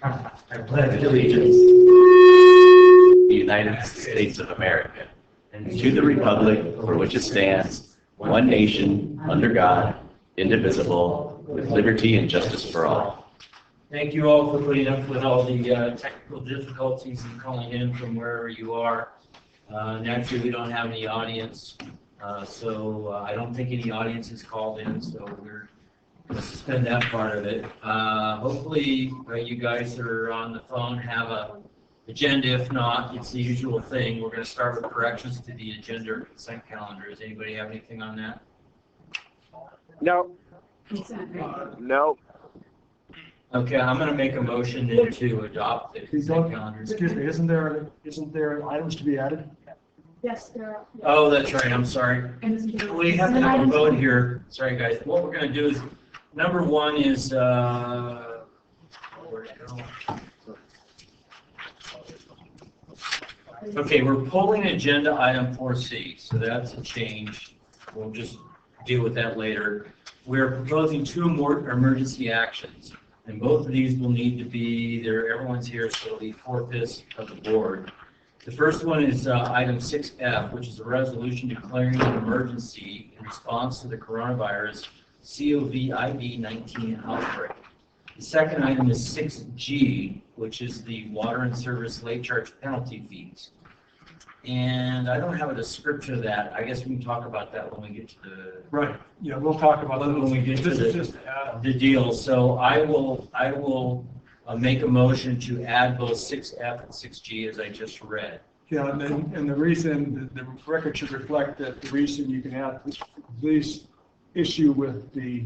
I pledge allegiance to the United States of America and to the republic for which it stands, one nation, under God, indivisible, with liberty and justice for all. Thank you all for putting up with all the technical difficulties and calling in from wherever you are. Naturally, we don't have any audience, so I don't think any audience is called in, so we're going to suspend that part of it. Hopefully, you guys are on the phone, have a agenda. If not, it's the usual thing. We're going to start with corrections to the agenda or consent calendar. Does anybody have anything on that? No. No. Okay, I'm going to make a motion then to adopt the consent calendar. Excuse me, isn't there items to be added? Yes, there are. Oh, that's right. I'm sorry. We have to have a vote here. Sorry, guys. What we're going to do is, number one is, where'd it go? Okay, we're pulling agenda item 4C, so that's a change. We'll just deal with that later. We're proposing two more emergency actions, and both of these will need to be there. Everyone's here, so it'll be 4/5 of the board. The first one is item 6F, which is a resolution declaring an emergency in response to the coronavirus COVID-19 outbreak. The second item is 6G, which is the water and service late charge penalty fees. And I don't have a description of that. I guess we can talk about that when we get to the Right. Yeah, we'll talk about that when we get to the deal. So I will make a motion to add both 6F and 6G as I just read. Yeah, and the reason the record should reflect that the reason you can add this issue with the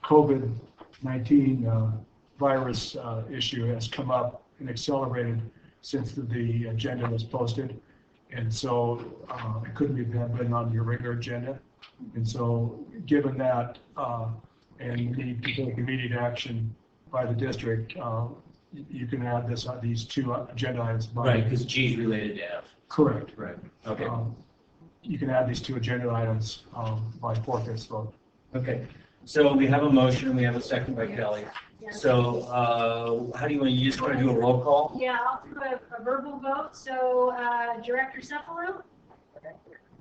COVID-19 virus issue has come up and accelerated since the agenda was posted, and so it couldn't have been on your regular agenda. And so, given that and you need to take immediate action by the district, you can add these two agenda items. Right, because G is related to F. Correct. Right. Okay. You can add these two agenda items by 4/5 vote. Okay. So we have a motion. We have a second by Kelly. Yes. So how do you want to? You just want to do a roll call? Yeah, I'll do a verbal vote. So Director Cephalou?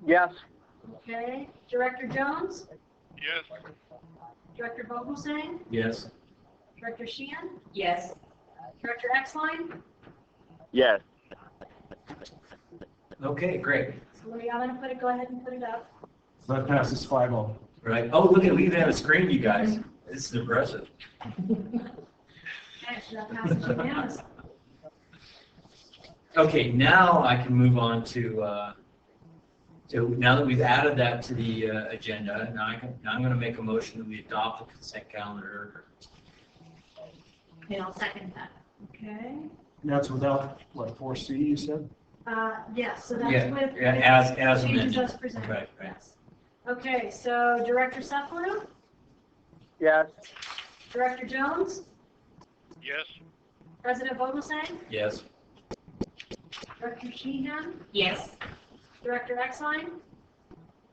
Yes. Okay. Director Jones? Yes. Director Vogelsang? Yes. Director Sheehan? Yes. Director Exline? Yes. Okay, great. So I'm going to go ahead and put it up. So that passes 5-0. Right. Oh, look at it. We even have a screen, you guys. This is impressive. Okay, so that passes unanimously. Okay, now I can move on to now that we've added that to the agenda. Now I'm going to make a motion that we adopt the consent calendar. Okay, I'll second that. Okay. And that's without, what, 4C you said? Yes, so that's Yeah, with as changes amended. as presented. Right. Yes. Okay, so Director Cephalou? Yes. Director Jones? Yes. President Vogelsang? Yes. Director Sheehan? Yes. Director Exline?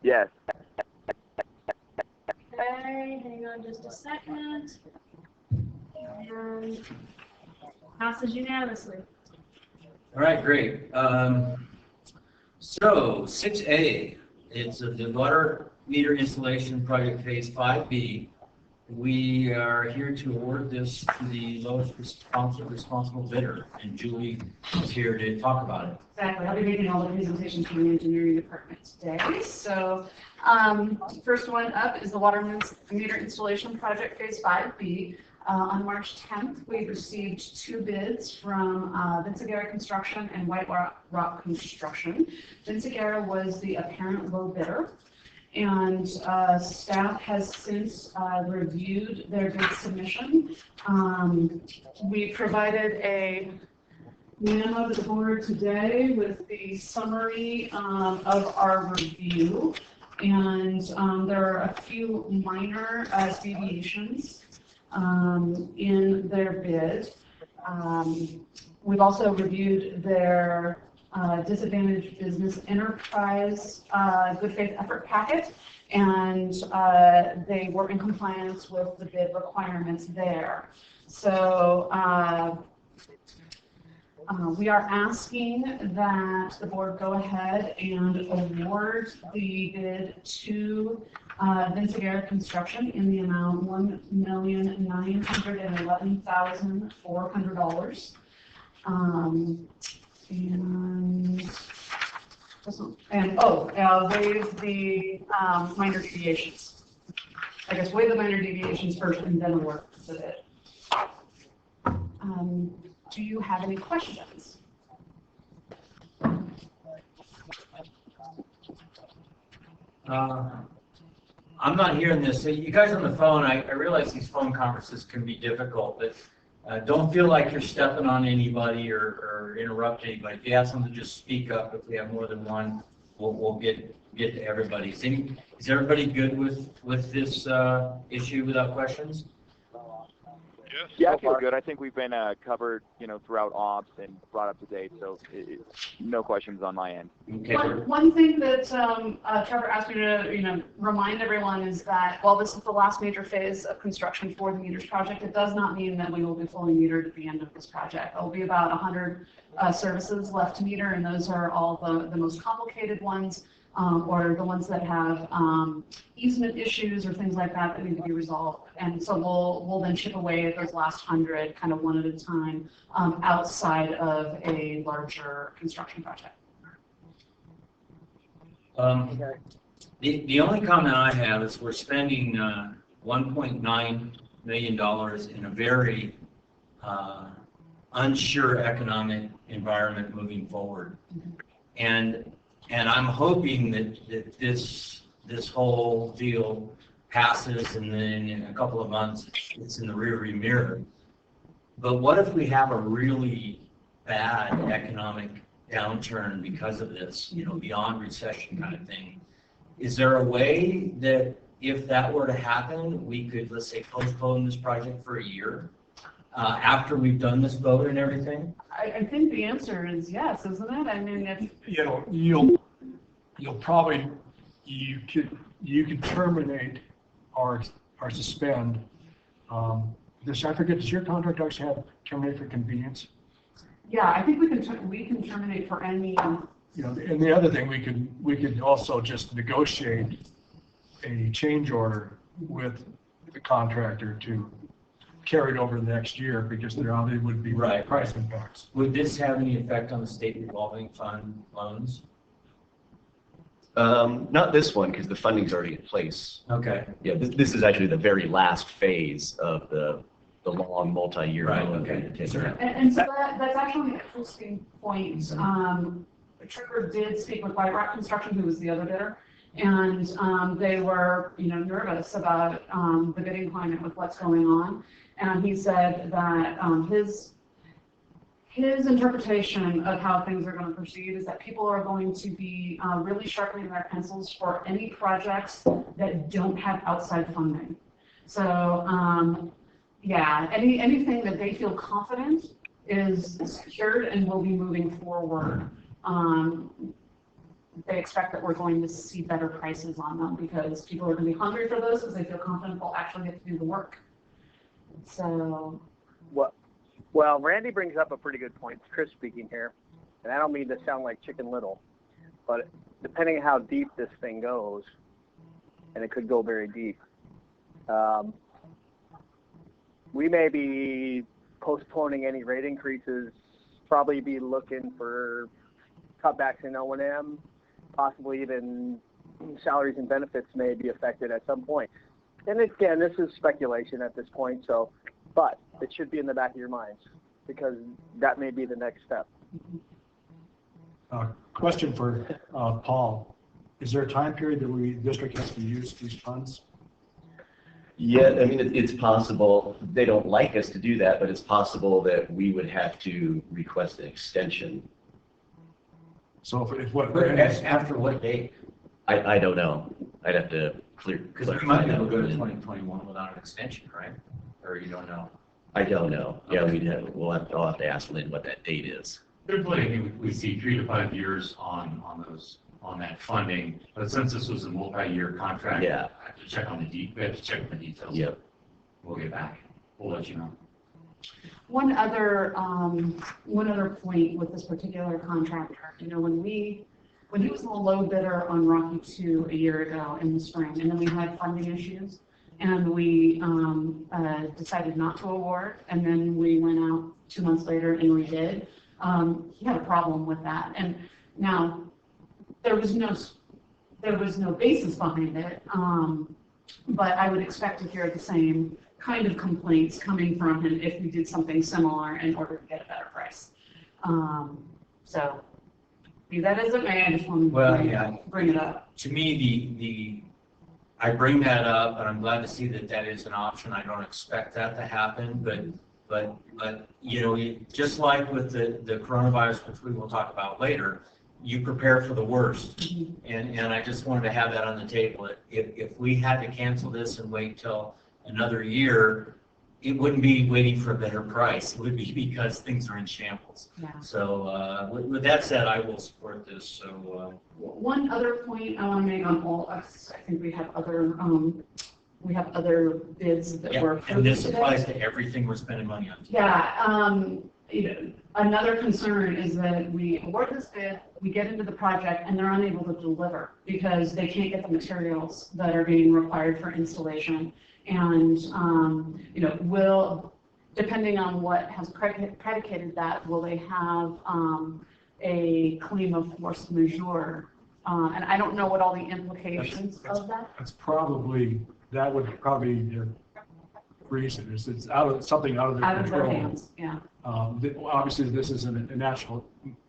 Yes. Okay, hang on just a second. And passes unanimously. All right, great. So 6A, it's the water meter installation project phase 5B. We are here to award this to the lowest responsible bidder, and Julie is here to talk about it. Exactly. I'll be making all the presentations from the engineering department today. So first one up is the water meter installation project phase 5B. On March 10th, we received two bids from Vinciguerra Construction and White Rock Construction. Vinciguerra was the apparent low bidder, and staff has since reviewed their bid submission. We provided a memo to the board today with the summary of our review, and there are a few minor deviations in their bid. We've also reviewed their disadvantaged business enterprise good faith effort packet, and they were in compliance with the bid requirements there. So We are asking that the board go ahead and award the bid to Vinciguerra Construction in the amount $1,911,400. Waive the minor deviations. I guess waive the minor deviations first and then award the bid. Do you have any questions? I'm not hearing this. So you guys on the phone, I realize these phone conferences can be difficult, but don't feel like you're stepping on anybody or interrupt anybody. If you have something, just speak up. If we have more than one, we'll get to everybody. Is everybody good with this issue without questions? Yes. Yeah, I feel good. I think we've been covered, throughout ops and brought up to date, so no questions on my end. Okay. One thing that Trevor asked me to, remind everyone is that while this is the last major phase of construction for the meters project, it does not mean that we will be fully metered at the end of this project. There will be about 100 services left to meter, and those are all the most complicated ones, or the ones that have easement issues or things like that need to be resolved. And so we'll then chip away at those last 100 kind of one at a time outside of a larger construction project. The only comment I have is we're spending $1.9 million in a very unsure economic environment moving forward. And I'm hoping that this whole deal passes and then in a couple of months it's in the rearview mirror. But what if we have a really bad economic downturn because of this, beyond recession kind of thing? Is there a way that if that were to happen, we could, let's say, postpone this project for a year after we've done this vote and everything? I think the answer is yes, isn't it? I mean, if You'll probably, you could terminate or suspend. I forget, does your contract actually have terminate for convenience? Yeah, I think we can terminate for any. And the other thing, we could also just negotiate a change order with the contractor to carry it over the next year, because there obviously would be Right. price impacts. Would this have any effect on the state revolving fund loans? Not this one, because the funding's already in place. Okay. Yeah, this is actually the very last phase of the long multi-year. Right, loan okay. agreement. Sure. And so that's actually an interesting point. Trevor did speak with White Rock Construction, who was the other bidder, and they were, nervous about the bidding climate with what's going on. And he said that his interpretation of how things are going to proceed is that people are going to be really sharpening their pencils for any projects that don't have outside funding. So, anything that they feel confident is secured and will be moving forward. They expect that we're going to see better prices on them because people are going to be hungry for those because they feel confident they'll actually get to do the work. So. Well, Randy brings up a pretty good point. It's Chris speaking here, and I don't mean to sound like Chicken Little, but depending on how deep this thing goes, and it could go very deep, we may be postponing any rate increases, probably be looking for cutbacks in O&M, possibly even salaries and benefits may be affected at some point. And again, this is speculation at this point, but it should be in the back of your minds, because that may be the next step. Question for Paul. Is there a time period that the district has to use these funds? Yeah, I mean, it's possible. They don't like us to do that, but it's possible that we would have to request an extension. So if what? But after what date? I don't know. I'd have to clear. Because we might never go to 2021 without an extension, right? Or you don't know? I don't know. Yeah, I'll have to ask Lynn what that date is. Typically, we see 3 to 5 years on that funding, but since this was a multi-year contract, I have to check on the details. Yep. We'll get back. We'll let you know. One other point with this particular contractor, when he was the low bidder on Rocky 2 a year ago in the spring, and then we had funding issues, and we decided not to award, and then we went out 2 months later and we did. He had a problem with that, and now there was no basis behind it, but I would expect to hear the same kind of complaints coming from him if we did something similar in order to get a better price. So, be that as it may, I just want to bring it up. To me, I bring that up, and I'm glad to see that that is an option. I don't expect that to happen, but just like with the coronavirus, which we will talk about later, you prepare for the worst. Mm-hmm. And I just wanted to have that on the table. If we had to cancel this and wait till another year, it wouldn't be waiting for a better price. It would be because things are in shambles. Yeah. So with that said, I will support this. So one other point I want to make on all us, I think we have other bids that were. And this applies to everything we're spending money on. Yeah. Another concern is that we award this bid, we get into the project, and they're unable to deliver because they can't get the materials that are being required for installation. And, depending on what has predicated that, will they have a claim of force majeure? And I don't know what all the implications of that. That would probably be the reason. It's something out of their control. Out of their hands, yeah. Obviously, this isn't a natural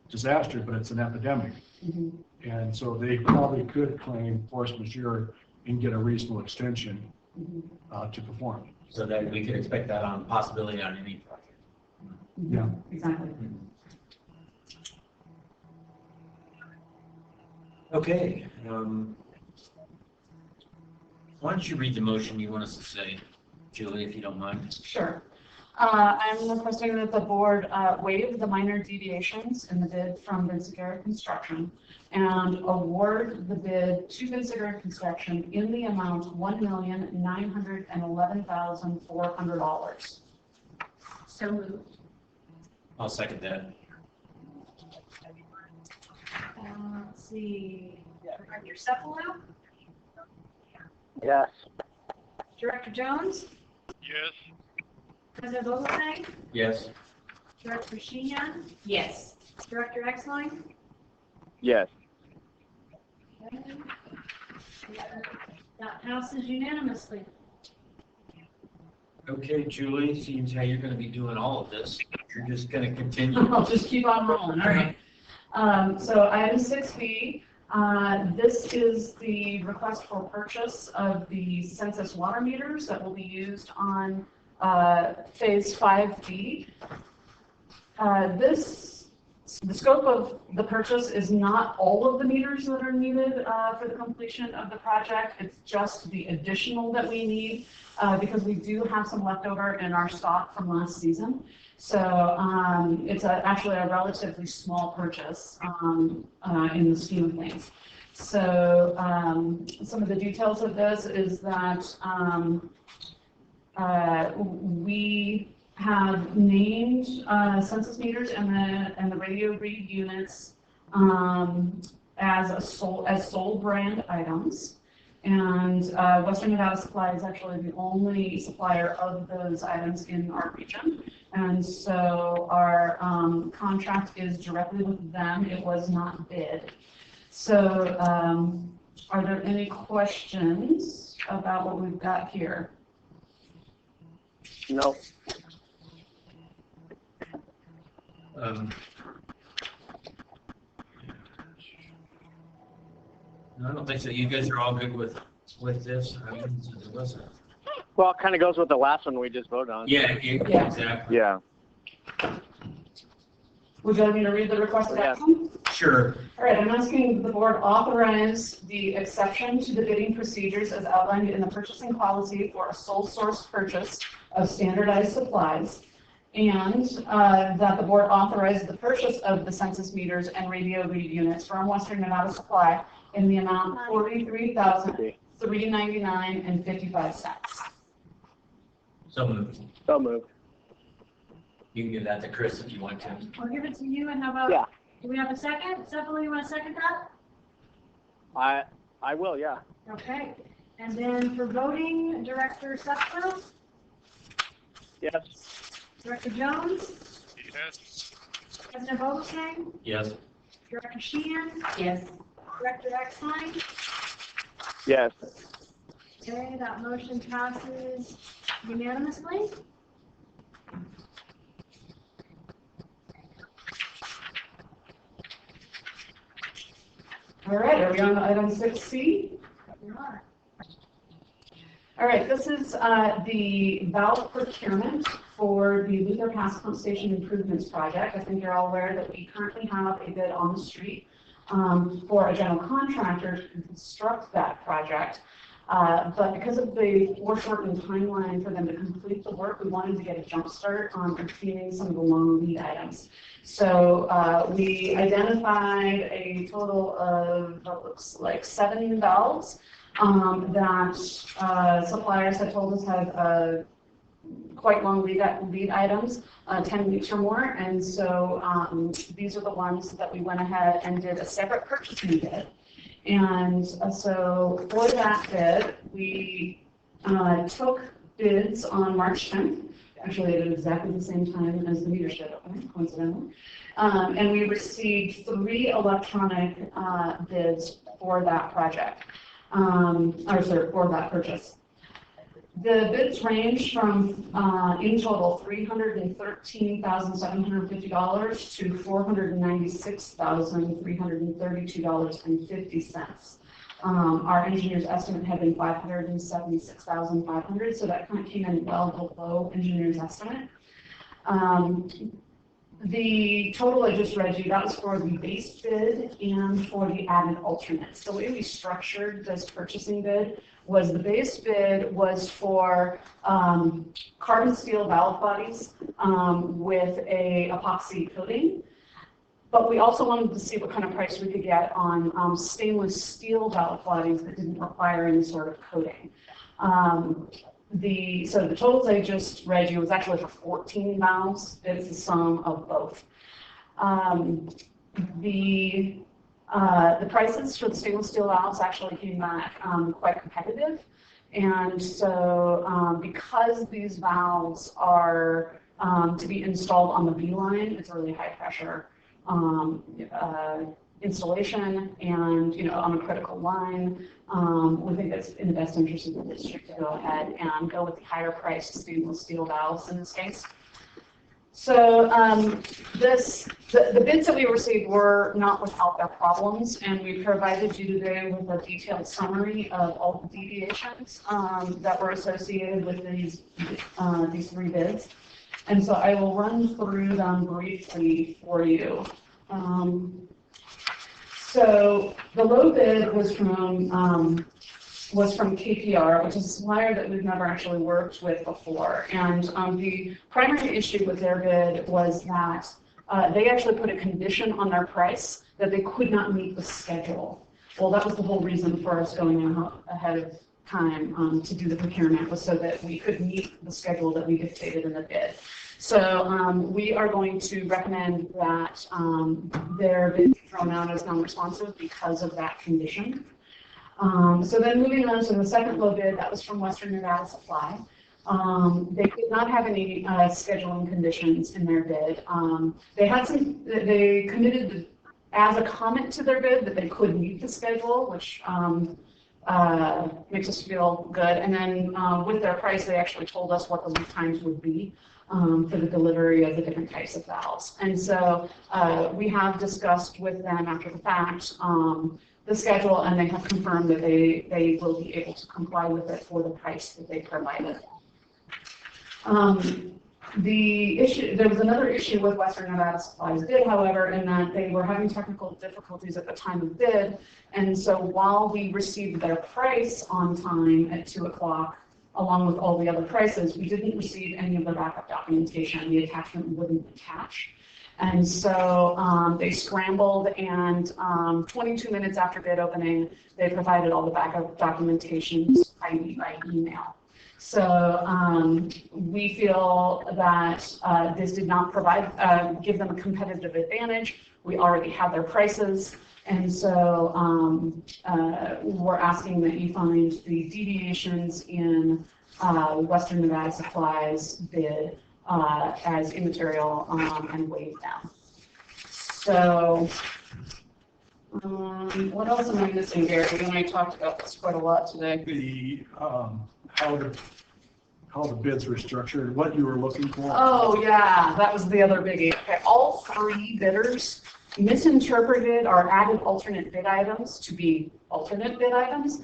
disaster, but it's an epidemic. Mm-hmm. And so they probably could claim force majeure and get a reasonable extension to perform. So that we could expect that on possibility on any project. Mm-hmm. Yeah. Exactly. Okay. Why don't you read the motion you want us to say, Julie, if you don't mind? Sure. I'm requesting that the board waive the minor deviations in the bid from Vinciguerra Construction and award the bid to Vinciguerra Construction in the amount $1,911,400. So moved. I'll second that. Let's see, Director Cephalou, Yes. Director Jones, Yes. President Vogelsang, Yes. Director Sheehan, Yes. Director Exline. Yes. Okay. That passes unanimously. Okay, Julie, seems how you're going to be doing all of this. You're just going to continue. I'll just keep on rolling. All right. So item 6B, this is the request for purchase of the census water meters that will be used on phase 5B. The scope of the purchase is not all of the meters that are needed for the completion of the project. It's just the additional that we need because we do have some leftover in our stock from last season. So it's actually a relatively small purchase in the scheme of things. So some of the details of this is that we have named census meters and the radio read units as sole brand items. And Western Nevada Supply is actually the only supplier of those items in our region. And so our contract is directly with them. It was not bid. So are there any questions about what we've got here? No. No, I don't think so. You guys are all good with this? I mean, Well, it kind of goes with the last one we just voted on. yeah, exactly. Yeah. Would you like me to read the request of Yeah. action? Sure. All right, I'm asking the board authorize the exception to the bidding procedures as outlined in the purchasing policy for a sole source purchase of standardized supplies, and that the board authorize the purchase of the census meters and radio read units from Western Nevada Supply in the amount $43,399.55. So moved. So moved. You can give that to Chris if you want to. I'll give it to you, and how about, Yeah. do we have a second? Stephanie, you want to second that? I will, yeah. Okay. And then for voting, Director Sutcliffe, Yes. Director Jones, Yes. President Vogelsang, Yes. Director Sheehan, Yes. Director Exline. Yes. Okay, that motion passes unanimously. All right, are we on to item 6C? We are. All right, this is the valve procurement for the Luther Pass Pump Station Improvements Project. I think you're all aware that we currently have a bid on the street for a general contractor to construct that project. But because of the foreshortened timeline for them to complete the work, we wanted to get a jump start on completing some of the long lead items. So we identified a total of what looks like 7 valves that suppliers have told us have quite long lead items, 10 weeks or more. And so these are the ones that we went ahead and did a separate purchasing bid. And so for that bid, we took bids on March 10th, actually at exactly the same time as the meter shed opening, coincidentally. And we received 3 electronic bids for that project, for that purchase. The bids range from, in total, $313,750 to $496,332.50. Our engineer's estimate had been $576,500, so that kind of came in well below engineer's estimate. The total I just read you, that was for the base bid and for the added alternates. The way we structured this purchasing bid was the base bid was for carbon steel valve bodies with a epoxy coating. But we also wanted to see what kind of price we could get on stainless steel valve bodies that didn't require any sort of coating. So the totals I just read you was actually for 14 valves. It's the sum of both. The prices for the stainless steel valves actually came back quite competitive. And so because these valves are to be installed on the B line, it's a really high pressure installation, and on a critical line, we think it's in the best interest of the district to go ahead and go with the higher priced stainless steel valves in this case. So the bids that we received were not without their problems, and we provided you today with a detailed summary of all the deviations that were associated with these 3 bids. And so I will run through them briefly for you. So the low bid was from KPR, which is a supplier that we've never actually worked with before. And the primary issue with their bid was that they actually put a condition on their price that they could not meet the schedule. Well, that was the whole reason for us going ahead of time to do the procurement, was so that we could meet the schedule that we dictated in the bid. So we are going to recommend that their bid be thrown out as non-responsive because of that condition. So then moving on to the second low bid, that was from Western Nevada Supply. They did not have any scheduling conditions in their bid. They committed as a comment to their bid that they could meet the schedule, which makes us feel good. And then with their price, they actually told us what the lead times would be for the delivery of the different types of valves. And so we have discussed with them after the fact the schedule, and they have confirmed that they will be able to comply with it for the price that they provided. There was another issue with Western Nevada Supply's bid, however, in that they were having technical difficulties at the time of bid. And so while we received their price on time at 2 o'clock, along with all the other prices, we didn't receive any of the backup documentation. The attachment wouldn't attach. And so they scrambled, and 22 minutes after bid opening, they provided all the backup documentation by email. So we feel that this did not give them a competitive advantage. We already had their prices. And so we're asking that you find the deviations in Western Nevada Supply's bid as immaterial and waive them. So what else am I missing, Gary? You and I talked about this quite a lot today. The, how the bids were structured, what you were looking for. Oh, yeah, that was the other biggie. Okay, all three bidders misinterpreted our added alternate bid items to be alternate bid items.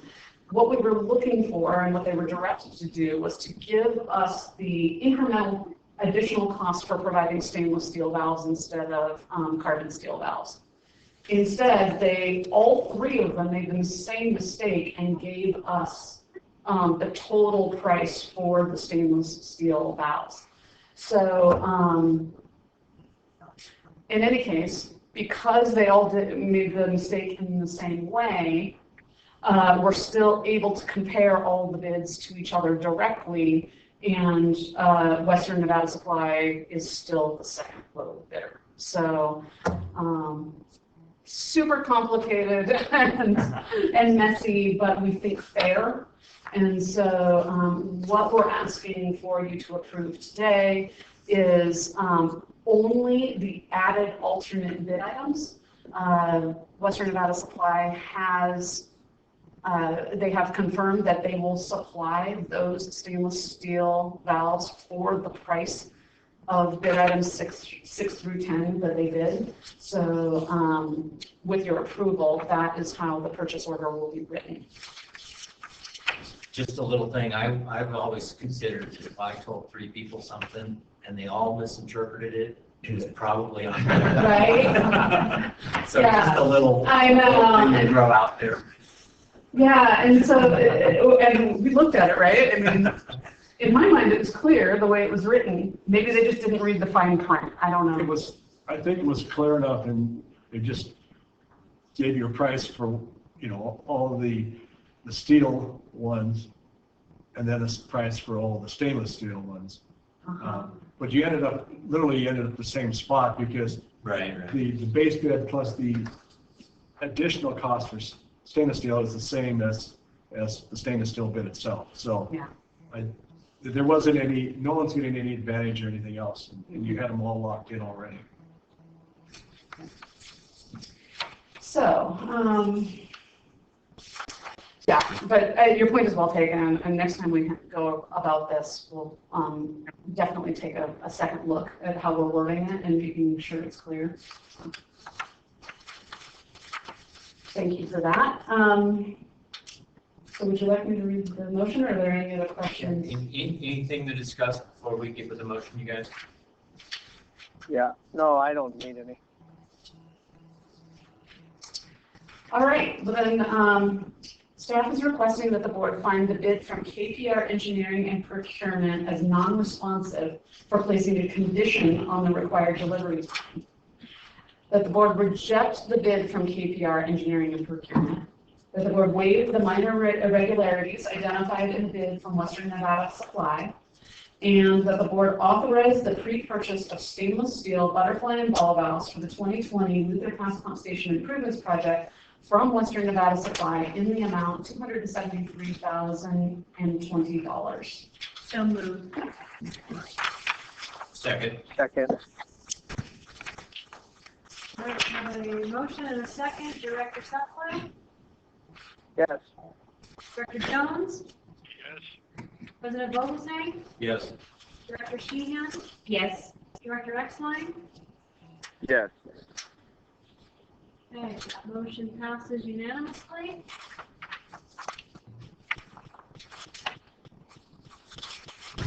What we were looking for and what they were directed to do was to give us the incremental additional cost for providing stainless steel valves instead of carbon steel valves. Instead, all three of them made the same mistake and gave us the total price for the stainless steel valves. So in any case, because they all made the mistake in the same way, we're still able to compare all the bids to each other directly, and Western Nevada Supply is still the second low bidder. So super complicated and messy, but we think fair. And so what we're asking for you to approve today is only the added alternate bid items. Western Nevada Supply they have confirmed that they will supply those stainless steel valves for the price of bid items 6 through 10 that they bid. So with your approval, that is how the purchase order will be written. Just a little thing, I've always considered that if I told 3 people something and they all misinterpreted it, it was probably on me. Right? So Yeah. just a little I know. thing to throw out there. Yeah, and so and we looked at it, right? I mean, in my mind, it was clear the way it was written. Maybe they just didn't read the fine print. I don't know. I think it was clear enough, and they just gave you a price for, all the steel ones, and then a price for all the stainless steel ones. But you ended up the same spot because Right. the base bid plus the additional cost for stainless steel is the same as the stainless steel bid itself. So Yeah. there wasn't no one's getting any advantage or anything else, and you had them all locked in already. So, yeah, but your point is well taken, and next time we go about this, we'll definitely take a second look at how we're wording it and making sure it's clear. Thank you for that. So would you like me to read the motion, or are there any other questions? Anything to discuss before we get with the motion, you guys? Yeah, no, I don't need any. All right, well then, staff is requesting that the board find the bid from KPR Engineering and Procurement as non-responsive for placing a condition on the required delivery time. That the board reject the bid from KPR Engineering and Procurement. That the board waive the minor irregularities identified in the bid from Western Nevada Supply. And that the board authorize the pre-purchase of stainless steel butterfly and ball valves for the 2020 Luther Pass Pump Station Improvements Project from Western Nevada Supply in the amount of $273,020. So moved. Second. Second. All right, we have a motion and a second. Director Sutcliffe? Yes. Director Jones? Yes. President Vogelsang? Yes. Director Sheehan? Yes. Director Exline? Yes. Okay, that motion passes unanimously. On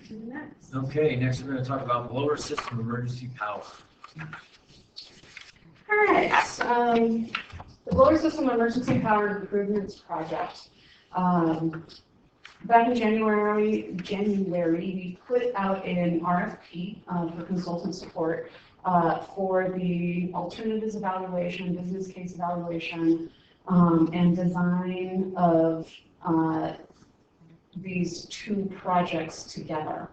to the next. Okay, next we're going to talk about blower system emergency power. All right, the blower system emergency power improvements project. Back in January, we put out an RFP for consultant support for the alternatives evaluation, business case evaluation, and design of these two projects together.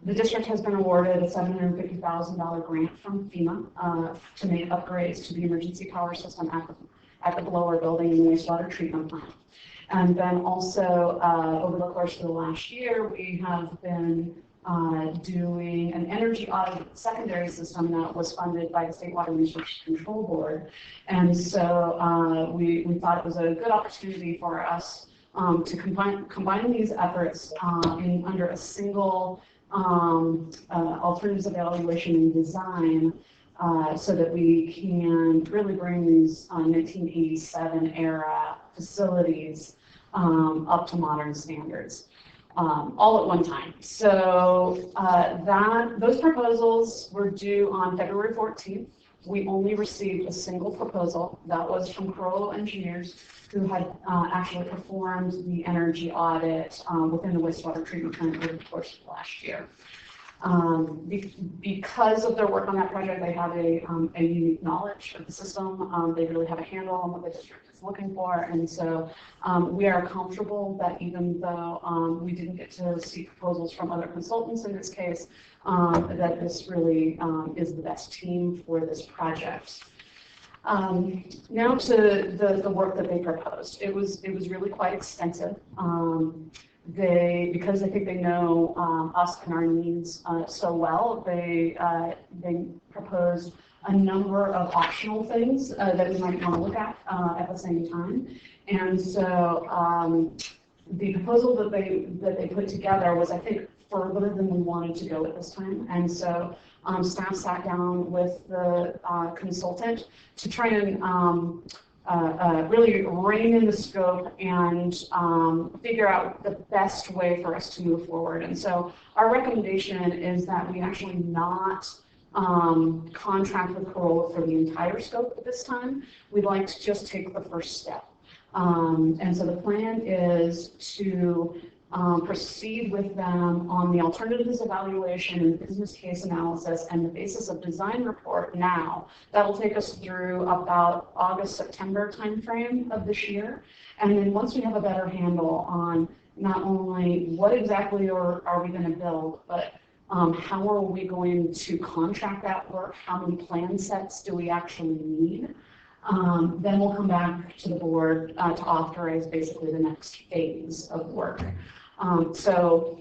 The district has been awarded a $750,000 grant from FEMA to make upgrades to the emergency power system at the blower building in the wastewater treatment plant. And then also, over the course of the last year, we have been doing an energy audit secondary system that was funded by the State Water Resources Control Board. And so we thought it was a good opportunity for us to combine these efforts under a single alternatives evaluation and design so that we can really bring these 1987 era facilities up to modern standards. All at one time. So those proposals were due on February 14th. We only received a single proposal. That was from Crowell Engineers, who had actually performed the energy audit within the wastewater treatment plant over the course of last year. Because of their work on that project, they have a unique knowledge of the system. They really have a handle on what the district is looking for, and so we are comfortable that even though we didn't get to see proposals from other consultants in this case, that this really is the best team for this project. Now to the work that they proposed. It was really quite extensive. Because I think they know us and our needs so well, they proposed a number of optional things that we might want to look at the same time. And so the proposal that they put together was, I think, further than we wanted to go at this time. And so staff sat down with the consultant to try and really rein in the scope and figure out the best way for us to move forward. And so our recommendation is that we actually not contract with Corolla for the entire scope at this time. We'd like to just take the first step. And so the plan is to proceed with them on the alternatives evaluation and business case analysis and the basis of design report now. That'll take us through about August, September timeframe of this year. And then once we have a better handle on not only what exactly are we going to build, but how are we going to contract that work, how many plan sets do we actually need, then we'll come back to the board to authorize basically the next phase of work. So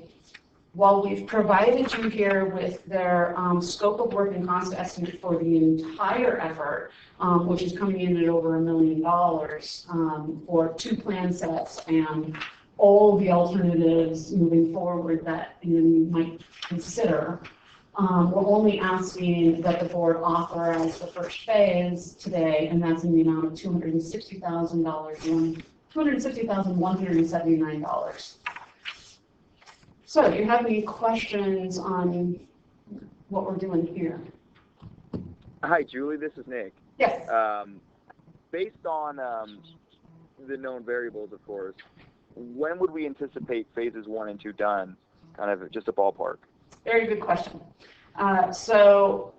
while we've provided you here with their scope of work and cost estimate for the entire effort, which is coming in at over $1 million for 2 plan sets and all the alternatives moving forward that you might consider, we're only asking that the board authorize the first phase today, and that's in the amount of $260,179. So do you have any questions on what we're doing here? Hi, Julie. This is Nick. Yes. Based on the known variables, of course, when would we anticipate phases 1 and 2 done? Kind of just a ballpark. Very good question. So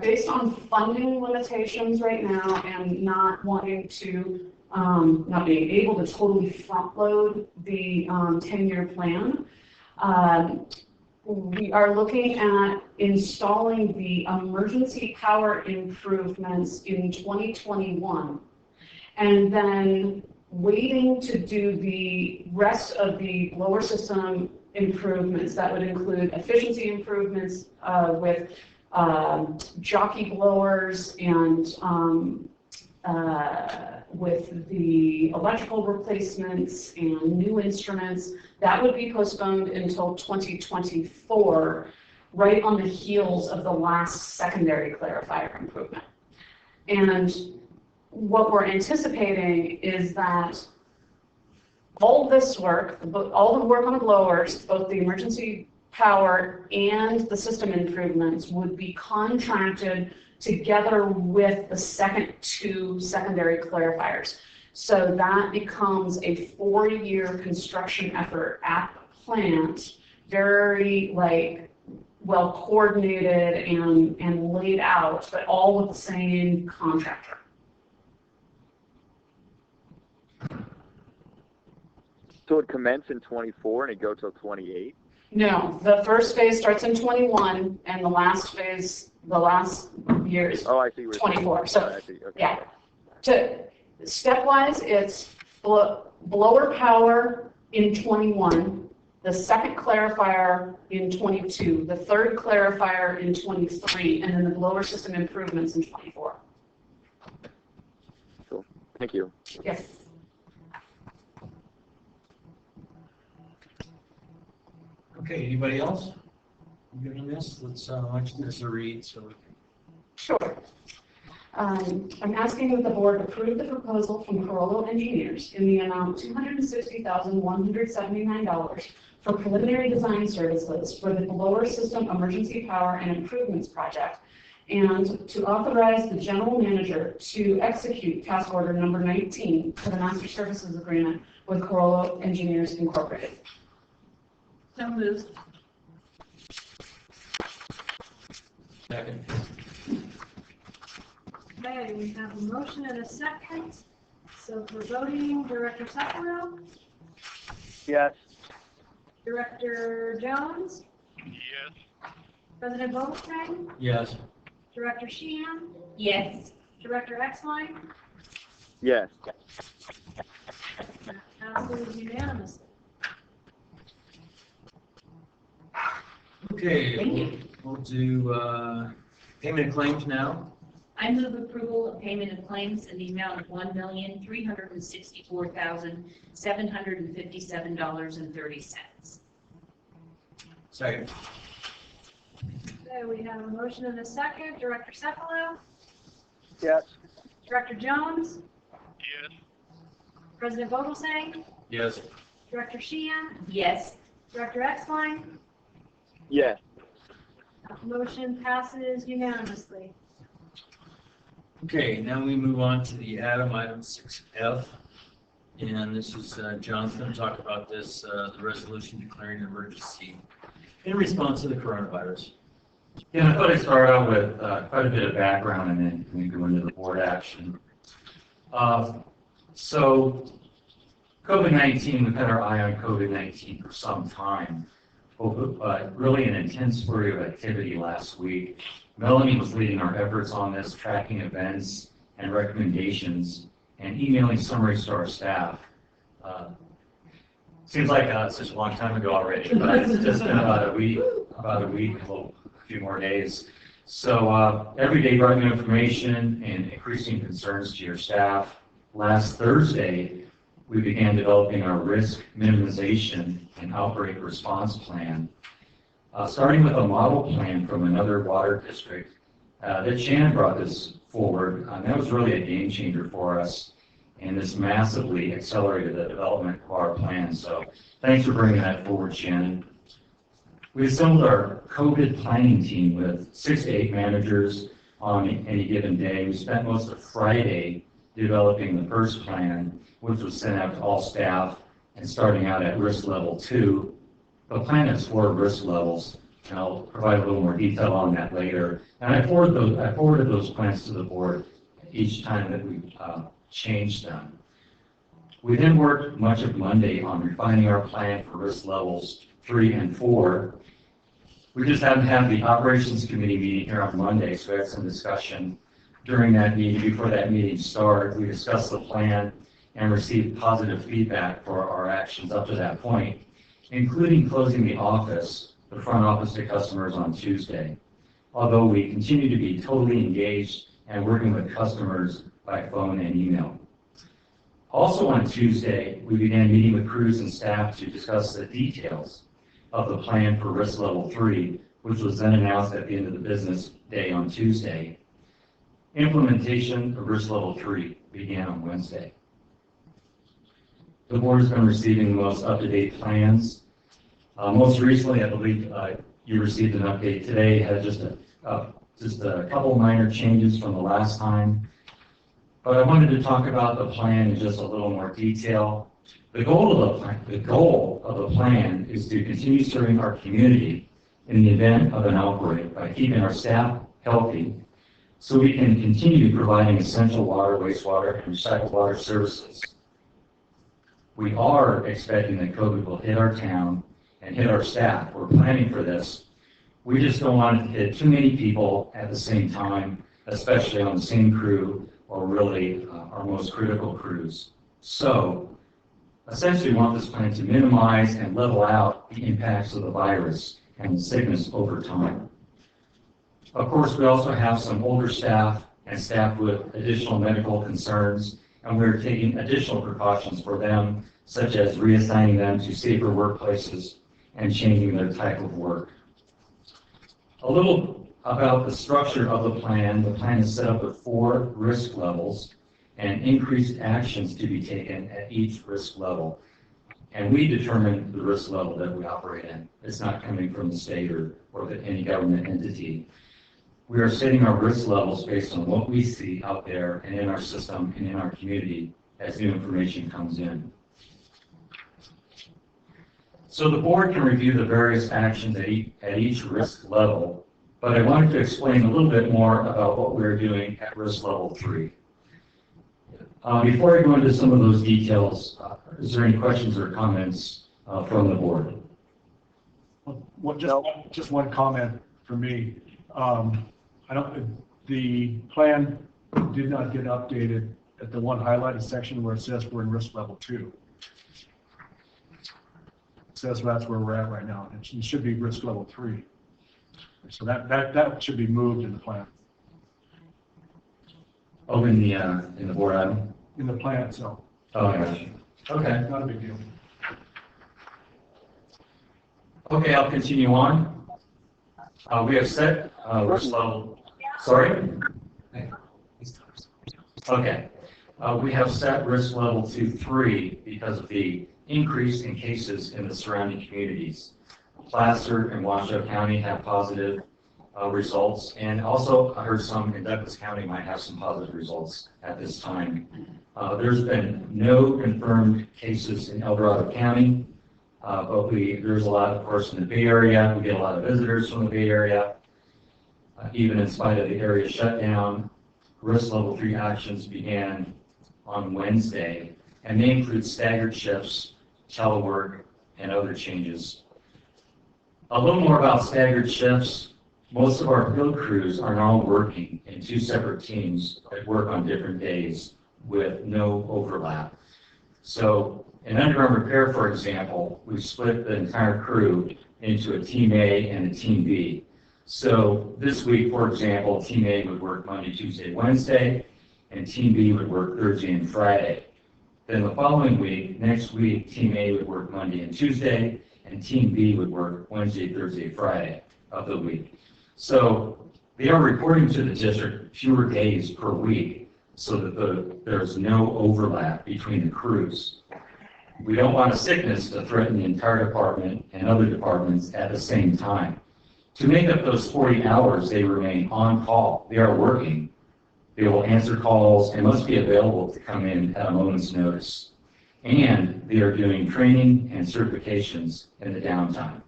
based on funding limitations right now and not wanting to, not being able to totally front load the 10-year plan, we are looking at installing the emergency power improvements in 2021 and then waiting to do the rest of the blower system improvements. That would include efficiency improvements with jockey blowers and with the electrical replacements and new instruments. That would be postponed until 2024, right on the heels of the last secondary clarifier improvement. And what we're anticipating is that all this work, all the work on the blowers, both the emergency power and the system improvements, would be contracted together with the second 2 secondary clarifiers. So that becomes a 4-year construction effort at the plant, very well coordinated and laid out, but all with the same contractor. So it commence in 24 and it go till 28? No, the first phase starts in 21, and the last phase, the last year is Oh, I see. Where 24. So, I see. Okay. yeah. Stepwise, it's blower power in 21, the second clarifier in 22, the third clarifier in 23, and then the blower system improvements in 24. Cool. Thank you. Yes. Okay, anybody else? You good on this? Let's, why don't you give us a read so we can. Sure. I'm asking that the board approve the proposal from Corollo Engineers in the amount of $260,179 for preliminary design services for the blower system emergency power and improvements project, and to authorize the general manager to execute task order number 19 for the master services agreement with Corollo Engineers Incorporated. So moved. Second. Okay, we have a motion and a second. So for voting, Director Sefalo, Yes. Director Jones, Yes. President Vogelsang, Yes. Director Sheehan, Yes. Director Exline, Yes. passes unanimously. Okay, Thank you. we'll do, payment of claims now. I move approval of payment of claims in the amount of $1,364,757.30. Second. Okay, we have a motion and a second. Director Sefalo, Yes. Director Jones, Yes. President Vogelsang, Yes. Director Sheehan, Yes. Director Exline, Yes. motion passes unanimously. Okay, now we move on to the item 6F. And this is, John's going to talk about this, the resolution declaring an emergency in response to the coronavirus. Yeah, I thought I'd start out with quite a bit of background and then we go into the board action. So COVID-19, we've had our eye on COVID-19 for some time, but really an intense flurry of activity last week. Melanie was leading our efforts on this, tracking events and recommendations and emailing summaries to our staff. Seems like such a long time ago already, but it's just been about a week, a few more days. So every day writing information and increasing concerns to your staff. Last Thursday, we began developing our risk minimization and outbreak response plan, starting with a model plan from another water district that Shannon brought this forward. That was really a game changer for us, and this massively accelerated the development of our plan. So thanks for bringing that forward, Shannon. We assembled our COVID planning team with 6 to 8 managers on any given day. We spent most of Friday developing the first plan, which was sent out to all staff and starting out at risk level 2. The plan has 4 risk levels, and I'll provide a little more detail on that later. And I forwarded those plans to the board each time that we changed them. We then worked much of Monday on refining our plan for risk levels 3 and 4. We just happened to have the operations committee meeting here on Monday, so we had some discussion during that meeting. Before that meeting started, we discussed the plan and received positive feedback for our actions up to that point, including closing the front office to customers on Tuesday, although we continue to be totally engaged and working with customers by phone and email. Also on Tuesday, we began meeting with crews and staff to discuss the details of the plan for risk level 3, which was then announced at the end of the business day on Tuesday. Implementation of risk level 3 began on Wednesday. The board has been receiving the most up-to-date plans. Most recently, I believe you received an update today. It had just a couple minor changes from the last time. But I wanted to talk about the plan in just a little more detail. The goal of the plan is to continue serving our community in the event of an outbreak by keeping our staff healthy so we can continue providing essential water, wastewater, and recycled water services. We are expecting that COVID will hit our town and hit our staff. We're planning for this. We just don't want it to hit too many people at the same time, especially on the same crew or really our most critical crews. So essentially we want this plan to minimize and level out the impacts of the virus and the sickness over time. Of course, we also have some older staff and staff with additional medical concerns, and we're taking additional precautions for them, such as reassigning them to safer workplaces and changing their type of work. A little about the structure of the plan. The plan is set up with 4 risk levels and increased actions to be taken at each risk level. And we determine the risk level that we operate in. It's not coming from the state or any government entity. We are setting our risk levels based on what we see out there and in our system and in our community as new information comes in. So the board can review the various actions at each risk level, but I wanted to explain a little bit more about what we're doing at risk level 3. Before I go into some of those details, is there any questions or comments from the board? Just one comment from me. The plan did not get updated at the one highlighted section where it says we're in risk level 2. It says that's where we're at right now. It should be risk level 3. So that should be moved in the plan. Oh, in the board item? In the plan itself. Oh, I got you. Okay. Not a big deal. Okay, I'll continue on. We have set risk level. Sorry? Okay. We have set risk level to 3 because of the increase in cases in the surrounding communities. Placer and Washoe County have positive results, and also I heard some in Douglas County might have some positive results at this time. There's been no confirmed cases in El Dorado County, but there's a lot, of course, in the Bay Area. We get a lot of visitors from the Bay Area. Even in spite of the area shutdown, risk level 3 actions began on Wednesday, and they include staggered shifts, telework, and other changes. A little more about staggered shifts. Most of our field crews are now working in 2 separate teams that work on different days with no overlap. So in underground repair, for example, we've split the entire crew into a Team A and a Team B. So this week, for example, Team A would work Monday, Tuesday, Wednesday, and Team B would work Thursday and Friday. Then the following week, next week, Team A would work Monday and Tuesday, and Team B would work Wednesday, Thursday, Friday of the week. So they are reporting to the district fewer days per week so that there's no overlap between the crews. We don't want a sickness to threaten the entire department and other departments at the same time. To make up those 40 hours, they remain on call. They are working. They will answer calls and must be available to come in at a moment's notice. And they are doing training and certifications in the downtime.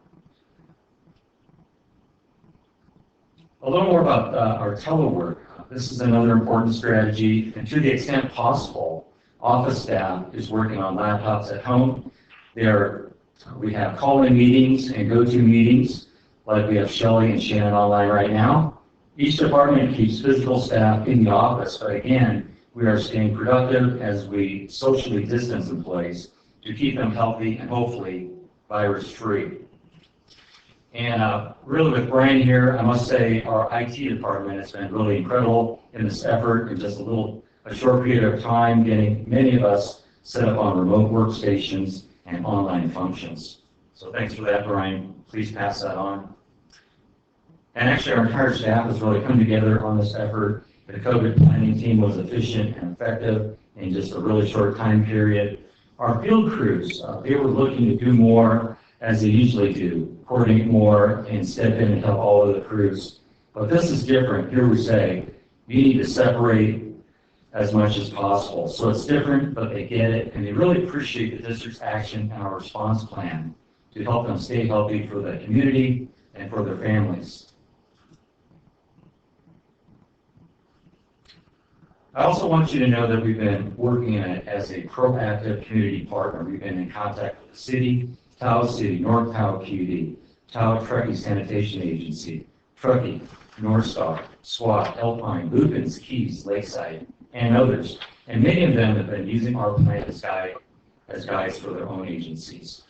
A little more about our telework. This is another important strategy, and to the extent possible, office staff is working on laptops at home. We have call-in meetings and go-to meetings, like we have Shelley and Shannon online right now. Each department keeps physical staff in the office, but again, we are staying productive as we socially distance employees to keep them healthy and hopefully virus-free. And really with Brian here, I must say our IT department has been really incredible in this effort in just a short period of time, getting many of us set up on remote workstations and online functions. So thanks for that, Brian. Please pass that on. And actually, our entire staff has really come together on this effort. The COVID planning team was efficient and effective in just a really short time period. Our field crews, they were looking to do more as they usually do, coordinate more and step in and help all of the crews. But this is different. Here we say, you need to separate as much as possible. So it's different, but they get it, and they really appreciate the district's action and our response plan to help them stay healthy for the community and for their families. I also want you to know that we've been working as a proactive community partner. We've been in contact with the city, Tahoe City, North Tahoe QD, Tahoe Truckee Sanitation Agency, Truckee, North Star, SWAT, Alpine, Lupins, Keys, Lakeside, and others. And many of them have been using our plant as guides for their own agencies.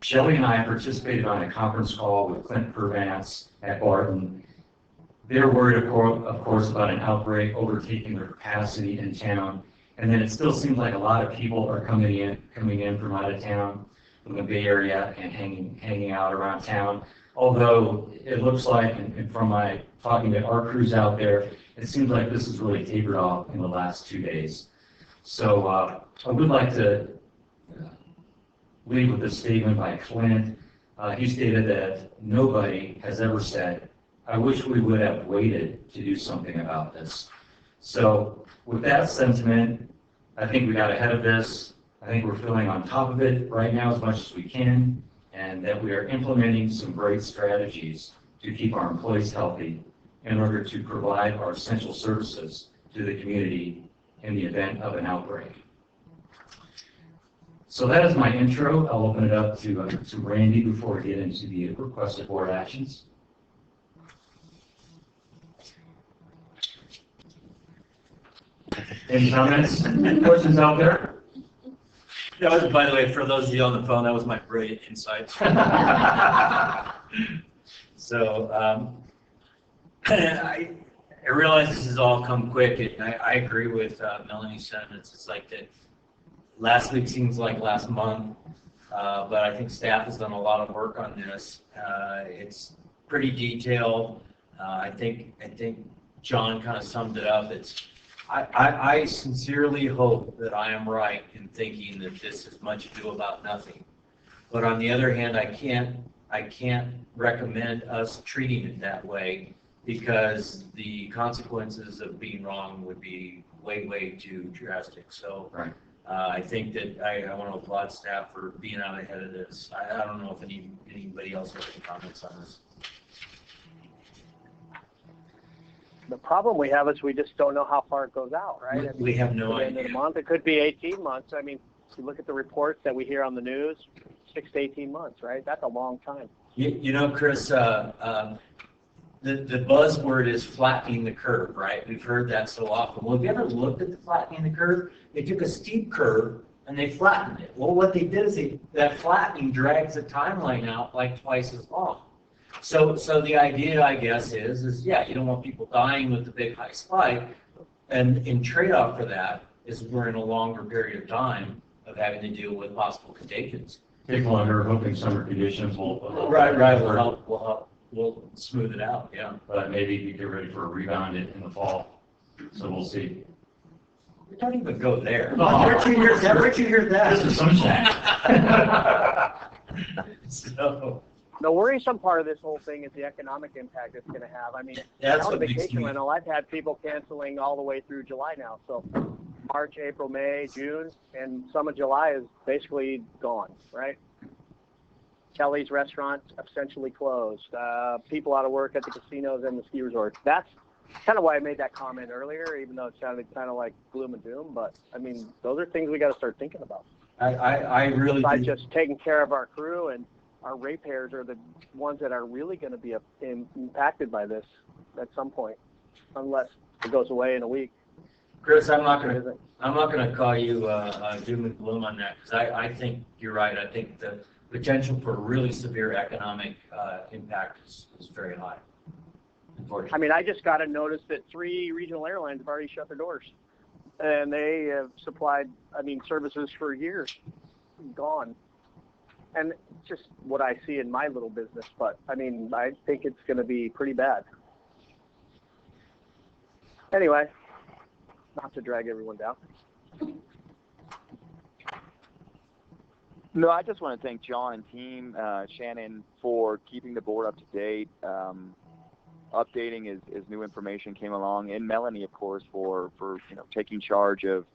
Shelley and I participated on a conference call with Clint Purvance at Barton. They're worried, of course, about an outbreak overtaking their capacity in town. And then it still seems like a lot of people are coming in from out of town, from the Bay Area, and hanging out around town. Although it looks like, and from my talking to our crews out there, it seems like this has really tapered off in the last 2 days. So I would like to leave with this statement by Clint. He stated that nobody has ever said, "I wish we would have waited to do something about this." So with that sentiment, I think we got ahead of this. I think we're feeling on top of it right now as much as we can, and that we are implementing some great strategies to keep our employees healthy in order to provide our essential services to the community in the event of an outbreak. So that is my intro. I'll open it up to Randy before we get into the requested board actions. Any comments? Questions out there? That was, by the way, for those of you on the phone, that was my brilliant insight. So I realize this has all come quick, and I agree with Melanie's sentiments. It's like that last week seems like last month, but I think staff has done a lot of work on this. It's pretty detailed. I think John kind of summed it up. I sincerely hope that I am right in thinking that this is much ado about nothing. But on the other hand, I can't recommend us treating it that way, because the consequences of being wrong would be way, way too drastic. So right. I think that I want to applaud staff for being out ahead of this. I don't know if anybody else has any comments on this. The problem we have is we just don't know how far it goes out, right? I mean, We have no at the end of the month, it could be 18 months. I mean, if you look at the reports that we hear on the news, 6 to 18 months, right? That's a long time. You know, Chris, the buzzword is flattening the curve, right? We've heard that so often. Well, have you ever looked at the flattening the curve? They took a steep curve and they flattened it. Well, what they did is that flattening drags the timeline out like twice as long. So the idea, I guess, is yeah, you don't want people dying with the big high spike, and in trade-off for that is we're in a longer period of time of having to deal with possible contagions. Take longer, hoping summer conditions will We'll smooth it out, yeah. But maybe we get ready for a rebound in the fall. So we'll see. We don't even go there. Oh. Where'd you hear that? This is sunshine. So. The worrisome part of this whole thing is the economic impact it's going to have. I mean, That's on what makes vacation me. rental, I've had people canceling all the way through July now. So March, April, May, June, and some of July is basically gone, right? Kelly's restaurants essentially closed. People out of work at the casinos and the ski resorts. That's kind of why I made that comment earlier, even though it sounded kind of like gloom and doom. But, I mean, those are things we got to start thinking about. I really Besides do. just taking care of our crew, and our ratepayers are the ones that are really going to be impacted by this at some point, unless it goes away in a week. Chris, I'm not gonna call you doom and gloom on that, because I think you're right. I think the potential for really severe economic impact is very high. I mean, I just got a notice that 3 regional airlines have already shut their doors, and they have supplied, services for years, gone. And just what I see in my little business, but I think it's going to be pretty bad. Anyway, not to drag everyone down. No, I just want to thank John and team, Shannon, for keeping the board up to date, updating as new information came along, and Melanie, of course, for taking charge of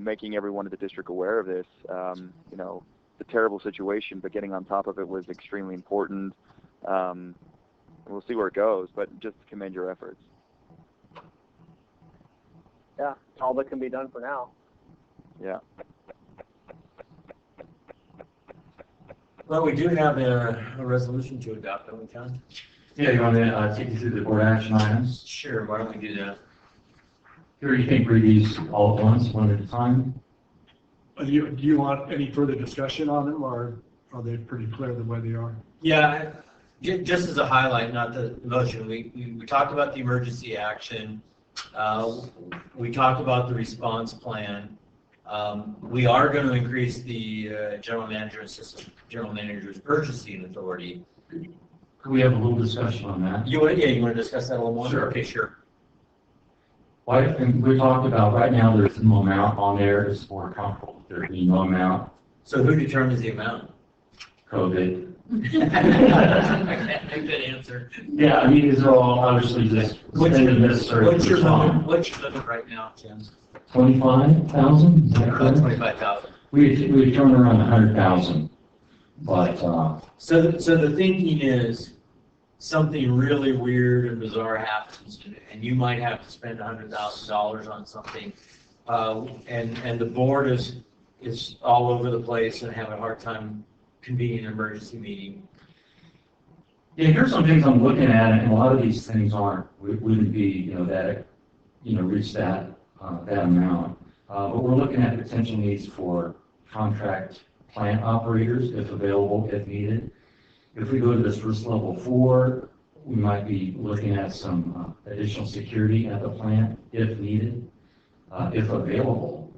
making everyone in the district aware of this, the terrible situation, but getting on top of it was extremely important. We'll see where it goes, but just commend your efforts. all that can be done for now. Yeah. Well, we do have a resolution to adopt, don't we, John? Yeah, you want to take you through the board action items? Sure, why don't we do that? Here, you can read these all at once, one at a time. Do you want any further discussion on them, or are they pretty clear the way they are? Yeah, just as a highlight, not the motion, we talked about the emergency action. We talked about the response plan. We are going to increase the general manager and assistant general manager's purchasing authority. Could we have a little discussion on that? You want to discuss that a little more? Sure. Okay, sure. Well, I think we talked about, right now, there's no amount on there, it's more comfortable, there being no amount, So who determines the amount? COVID. Good answer. Yeah, I mean, these are all obviously just spending necessary. What's your limit right now, Tim? 25,000, is that correct? 25,000. We turned around 100,000, but, So the thinking is something really weird and bizarre happens, and you might have to spend $100,000 on something, and the board is all over the place and having a hard time convening an emergency meeting. yeah, here's some things I'm looking at, and a lot of these things wouldn't be, reach that amount. But we're looking at potential needs for contract plant operators, if available, if needed. If we go to this risk level 4, we might be looking at some additional security at the plant, if needed, if available.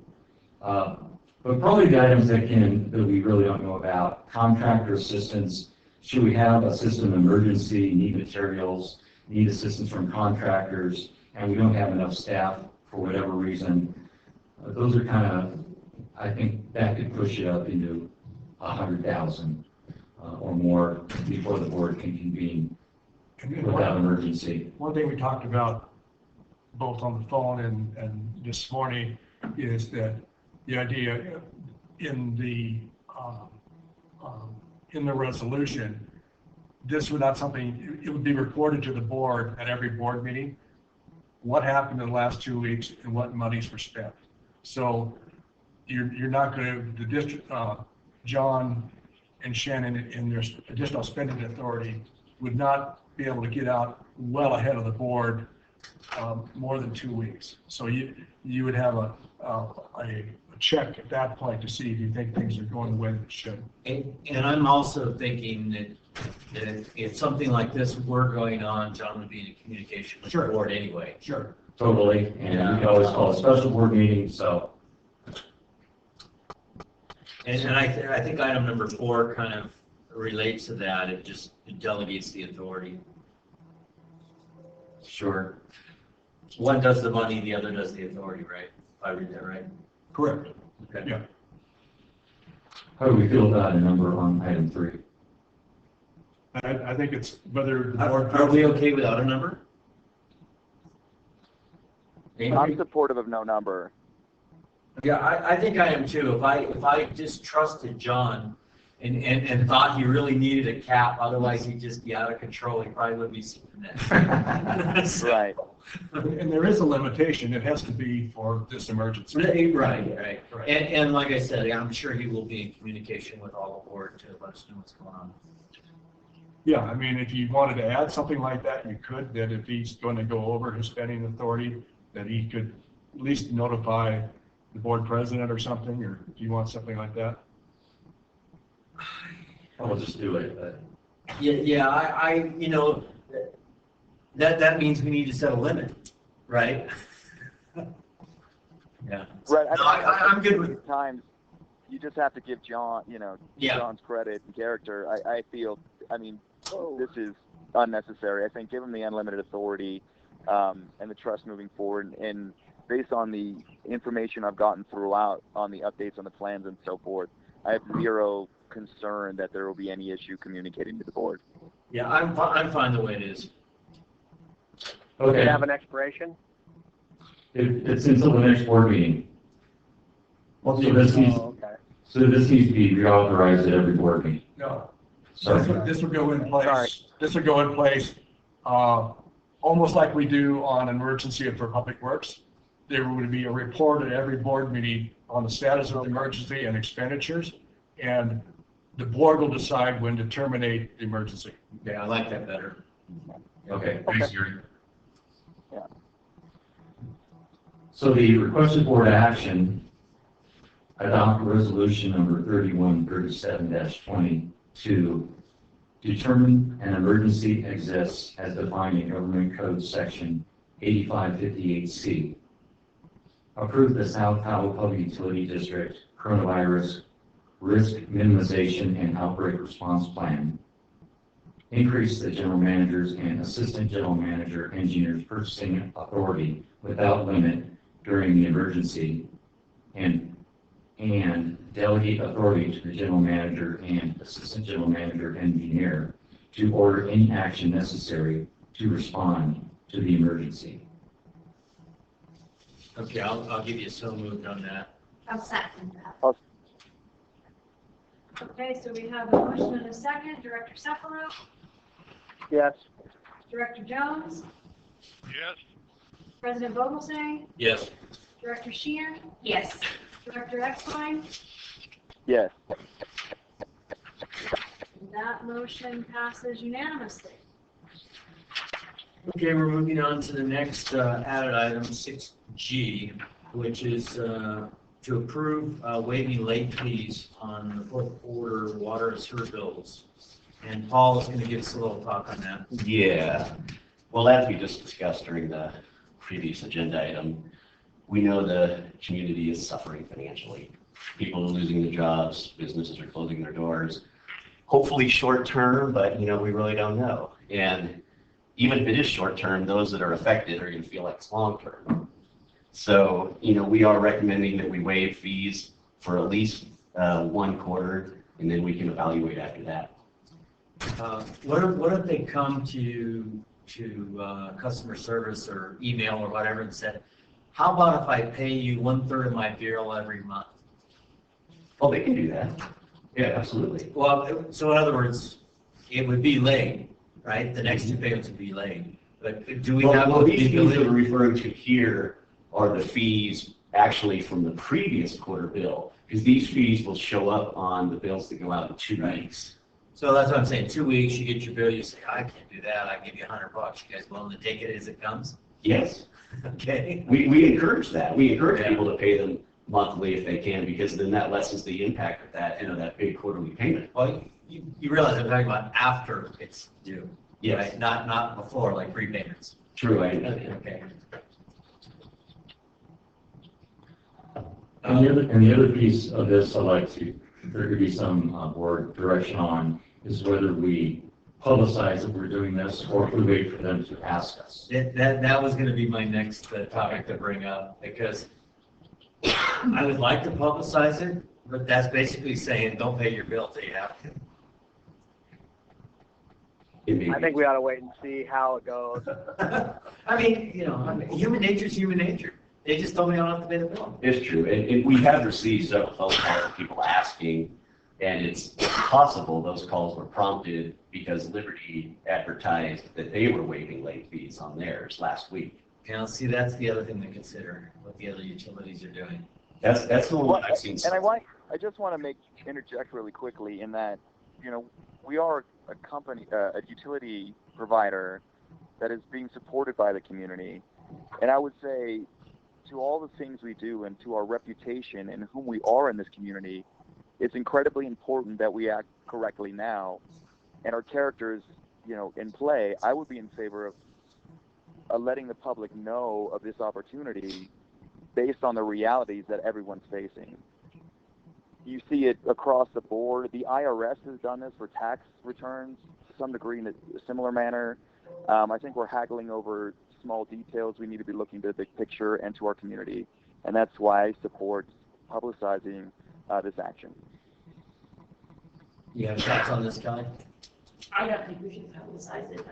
But probably the items that we really don't know about, contractor assistance. Should we have a system emergency, need materials, need assistance from contractors, and we don't have enough staff for whatever reason? Those are kind of, I think that could push it up into 100,000 or more before the board can convene without emergency. One thing we talked about both on the phone and this morning is that the idea in the resolution, this would not something, it would be reported to the board at every board meeting, what happened in the last 2 weeks and what monies were spent. So you're not going to, the district, John and Shannon in their additional spending authority would not be able to get out well ahead of the board more than 2 weeks. So you would have a check at that point to see if you think things are going the way that it should. And I'm also thinking that if something like this were going on, John would be in communication with the board anyway. Sure. Totally, and we can always call a special board meeting, so. And I think item number 4 kind of relates to that. It delegates the authority. Sure. One does the money, the other does the authority, right? If I read that right? Correct. Okay. Yeah. How do we feel about a number on item 3? I think it's whether the board. Are we okay without a number? I'm supportive of no number. Yeah, I think I am too. If I just trusted John and thought he really needed a cap, otherwise he'd just be out of control, he probably wouldn't be seeing that. Right. And there is a limitation. It has to be for this emergency. Right. And like I said, I'm sure he will be in communication with all the board to let us know what's going on. Yeah, I mean, if you wanted to add something like that, you could, that if he's going to go over his spending authority, that he could at least notify the board president or something, or if you want something like that. I'll just do it, but. Yeah, that means we need to set a limit, right? Yeah. Right. No, I'm good with times. You just have to give John, Yeah. John's credit and character. I feel, this is unnecessary. I think give him the unlimited authority and the trust moving forward. And based on the information I've gotten throughout on the updates on the plans and so forth, I have zero concern that there will be any issue communicating to the board. Yeah, I'm fine the way it is. Does Okay. it have an expiration? It's until the next board meeting. So this needs, okay. so this needs to be reauthorized at every board meeting. No. So, This would go in place. Sorry. This would go in place almost like we do on emergency for public works. there would be a report at every board meeting on the status of the emergency and expenditures, and the board will decide when to terminate the emergency. Okay, I like that better. Okay, thanks, Gary. Yeah. So the requested board action, adopt resolution number 3137-20 determine an emergency exists as defined in Government Code Section 8558C. Approve the South Tahoe Public Utility District Coronavirus Risk Minimization and Outbreak Response Plan. Increase the general manager's and assistant general manager engineer's purchasing authority without limit during the emergency, and delegate authority to the general manager and assistant general manager engineer to order any action necessary to respond to the emergency. Okay, I'll give you a so moved on that. I'll second that. I'll- Okay, so we have a motion and a second. Director Cephalou, Yes. Director Jones, Yes. President Vogelsang, Yes. Director Sheehan, Yes. Director Exline. Yes. That motion passes unanimously. Okay, we're moving on to the next added item, 6G, which is to approve waiving late fees on the fourth quarter water and sewer bills. And Paul is going to give us a little talk on that. Yeah. Well, as we just discussed during the previous agenda item, we know the community is suffering financially. People are losing their jobs, businesses are closing their doors. Hopefully short term, but we really don't know. And even if it is short term, those that are affected are going to feel like it's long term. So, we are recommending that we waive fees for at least 1 quarter, and then we can evaluate after that. What if they come to customer service or email or whatever and said, how about if I pay you 1/3 of my bill every month? Oh, they can do that. Yeah, absolutely. Well, so in other words, it would be late, right? The next 2 payments would be late. But do we have Well, the these fees that ability? we're referring to here are the fees actually from the previous quarter bill, because these fees will show up on the bills that go out in 2 weeks. So that's what I'm saying. 2 weeks, you get your bill, you say, I can't do that. I give you $100. You guys willing to take it as it comes? Yes, Okay. we encourage that. We encourage Yeah. people to pay them monthly if they can, because then that lessens the impact of that, that big quarterly payment. Well, you realize I'm talking about after it's due, Yes, right? Not before, like prepayments. true. Okay. And the other piece of this I'd like to, there could be some board direction on, is whether we publicize that we're doing this or if we wait for them to ask us. That was going to be my next topic to bring up, because I would like to publicize it, but that's basically saying don't pay your bill till you have to. I think we ought to wait and see how it goes. I mean, human nature is human nature. They just told me I don't have to pay the bill. It's true, and we have received several phone calls of people asking, and it's possible those calls were prompted because Liberty advertised that they were waiving late fees on theirs last week. See, that's the other thing to consider, what the other utilities are doing. That's the one I've seen. And I just want to interject really quickly in that, we are a company, a utility provider that is being supported by the community. And I would say, to all the things we do and to our reputation and whom we are in this community, it's incredibly important that we act correctly now. And our characters, in play, I would be in favor of letting the public know of this opportunity based on the realities that everyone's facing. You see it across the board. The IRS has done this for tax returns to some degree in a similar manner. I think we're haggling over small details. We need to be looking to the big picture and to our community. And that's why I support publicizing this action. You have thoughts on this, Kelly? I don't think we should publicize it.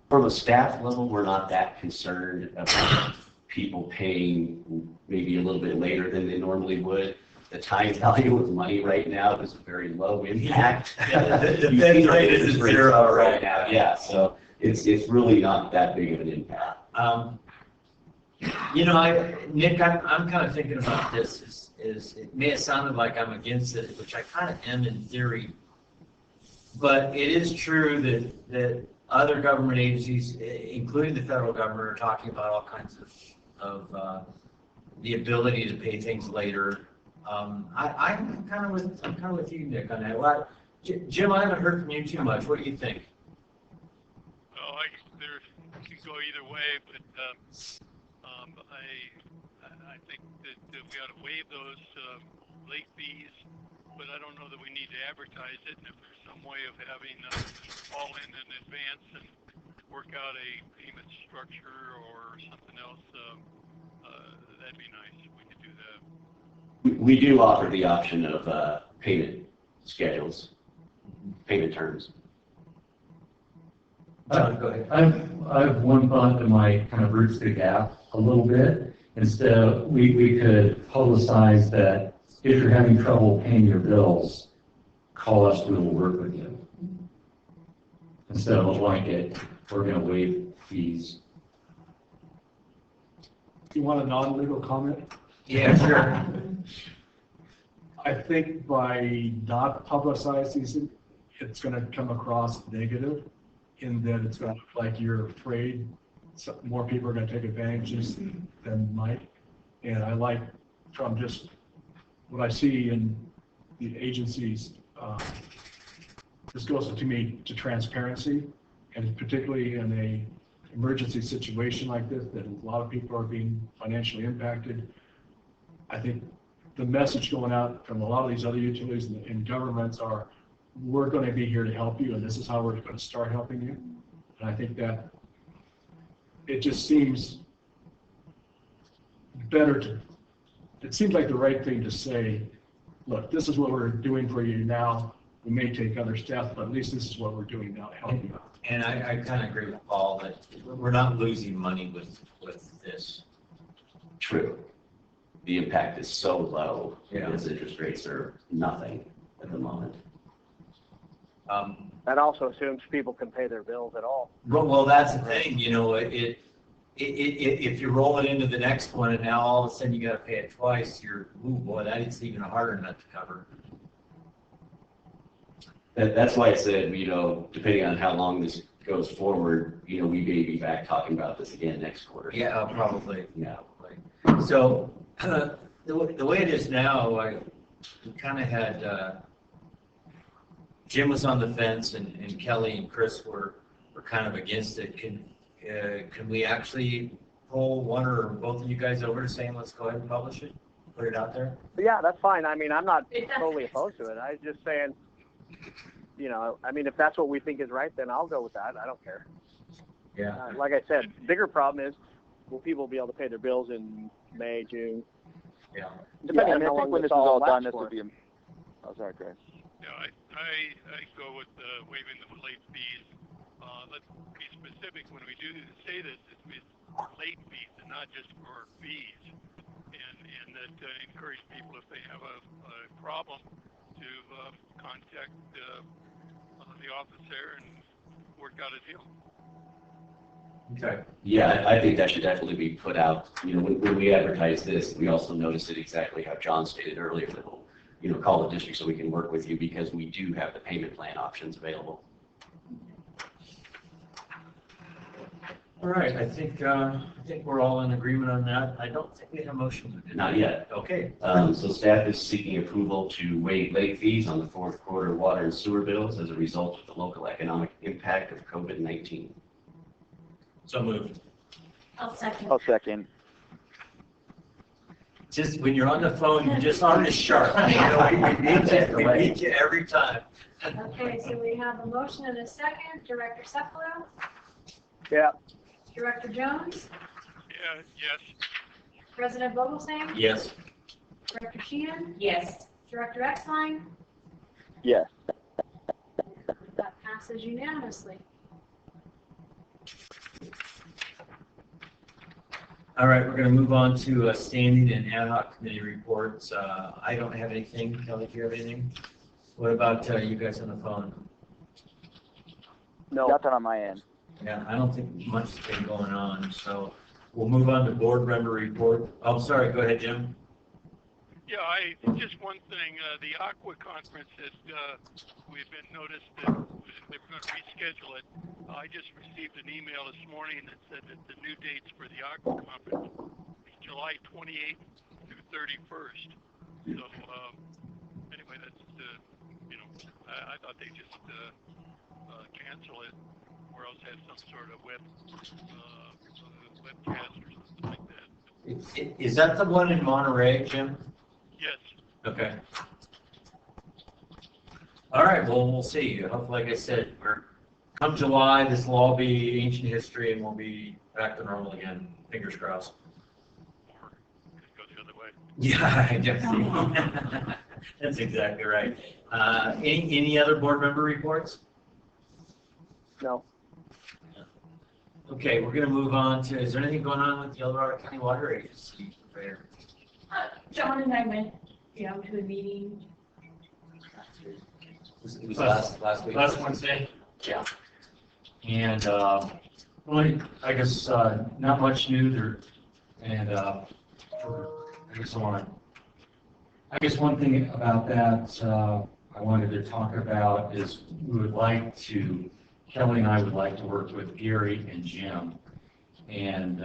From a staff level, we're not that concerned about people paying maybe a little bit later than they normally would. The time value of money right now is a very low impact. The Fed rate is zero right now. Yeah, so it's really not that big of an impact. You know, Nick, I'm kind of thinking about this is it may have sounded like I'm against it, which I kind of am in theory. But it is true that other government agencies, including the federal government, are talking about all kinds of the ability to pay things later. I'm kind of with you, Nick, on that. Well, Jim, I haven't heard from you too much. What do you think? Well, it can go either way, but I think that we ought to waive those late fees, but I don't know that we need to advertise it. And if there's some way of having all in advance and work out a payment structure or something else, that'd be nice if we could do that. We do offer the option of payment schedules, payment terms. Go ahead. I have one thought that might kind of bridge the gap a little bit. Instead, we could publicize that if you're having trouble paying your bills, call us, we will work with you. Instead of a blanket, we're going to waive fees. You want a non-legal comment? Yeah, sure. I think by not publicizing it, it's going to come across negative in that it's going to look like you're afraid more people are going to take advantages than might. And I like, from just what I see in the agencies, this goes to me to transparency, and particularly in a emergency situation like this, that a lot of people are being financially impacted. I think the message going out from a lot of these other utilities and governments are, we're going to be here to help you, and this is how we're going to start helping you. And I think that it just seems better to, it seems like the right thing to say, look, this is what we're doing for you now. We may take other steps, but at least this is what we're doing now to help you out. And I kind of agree with Paul that we're not losing money with this. True. The impact is so low Yeah. because interest rates are nothing at the moment. That also assumes people can pay their bills at all. Well, that's the thing, you know, if you roll it into the next one and now all of a sudden you got to pay it twice, you're, ooh boy, that's even a harder nut to cover. That's why I said, you know, depending on how long this goes forward, you know, we may be back talking about this again next quarter. Yeah, probably. Yeah. So the way it is now, we kind of had Jim was on the fence and Kelly and Chris were kind of against it. Can we actually pull one or both of you guys over to saying let's go ahead and publish it, put it out there? But yeah, that's fine. I mean, I'm not totally opposed to it. I'm just saying, you know, I mean, if that's what we think is right, then I'll go with that. I don't care. Yeah. Like I said, bigger problem is, will people be able to pay their bills in May, June? Yeah. Depending I on mean, how I think long when this this is all done, lasts this for. will be. Oh, sorry, Chris. Yeah, I go with waiving the late fees. Let's be specific when we do say this. It's late fees and not just for fees. And that encourage people, if they have a problem, to contact the office there and work out a deal. Okay. Yeah, I think that should definitely be put out. You know, when we advertise this, we also notice it exactly how John stated earlier, that we'll, you know, call the district so we can work with you because we do have the payment plan options available. All right. I think we're all in agreement on that. I don't think we have a motion. Not yet. Okay. So staff is seeking approval to waive late fees on the fourth quarter water and sewer bills as a result of the local economic impact of COVID-19. So moved. I'll second. I'll second. Just when you're on the phone, you just aren't as sharp. You know, we beat you every time. Okay, so we have a motion and a second. Director Cephalou? Yeah. Director Jones? Yeah, yes. President Vogelsang? Yes. Director Sheehan? Yes. Director Exline? Yes. That passes unanimously. All right, we're going to move on to standing and ad hoc committee reports. I don't have anything. Kelly, do you have anything? What about you guys on the phone? No. Nothing on my end. Yeah, I don't think much has been going on. So We'll move on to board member report. Oh, sorry, go ahead, Jim. Yeah, just one thing, the Aqua conference that we've been noticed that they were going to reschedule it. I just received an email this morning that said that the new dates for the Aqua conference is July 28th through 31st. So anyway, that's I thought they just cancel it, or else have some sort of webcast or something like that. Is that the one in Monterey, Jim? Yes. Okay. All right, well, we'll see. Hopefully, like I said, come July, this will all be ancient history and we'll be back to normal again. Fingers crossed. Or it goes the other way. Yeah, I guess. That's exactly right. Any other board member reports? No. Okay, we're going to move on to, is there anything going on with the El Dorado County Water Agency? John and I went, to a meeting. It was last week. Last Wednesday. Yeah. And really, I guess not much new there. And I guess one thing about that I wanted to talk about is Kelly and I would like to work with Gary and Jim, and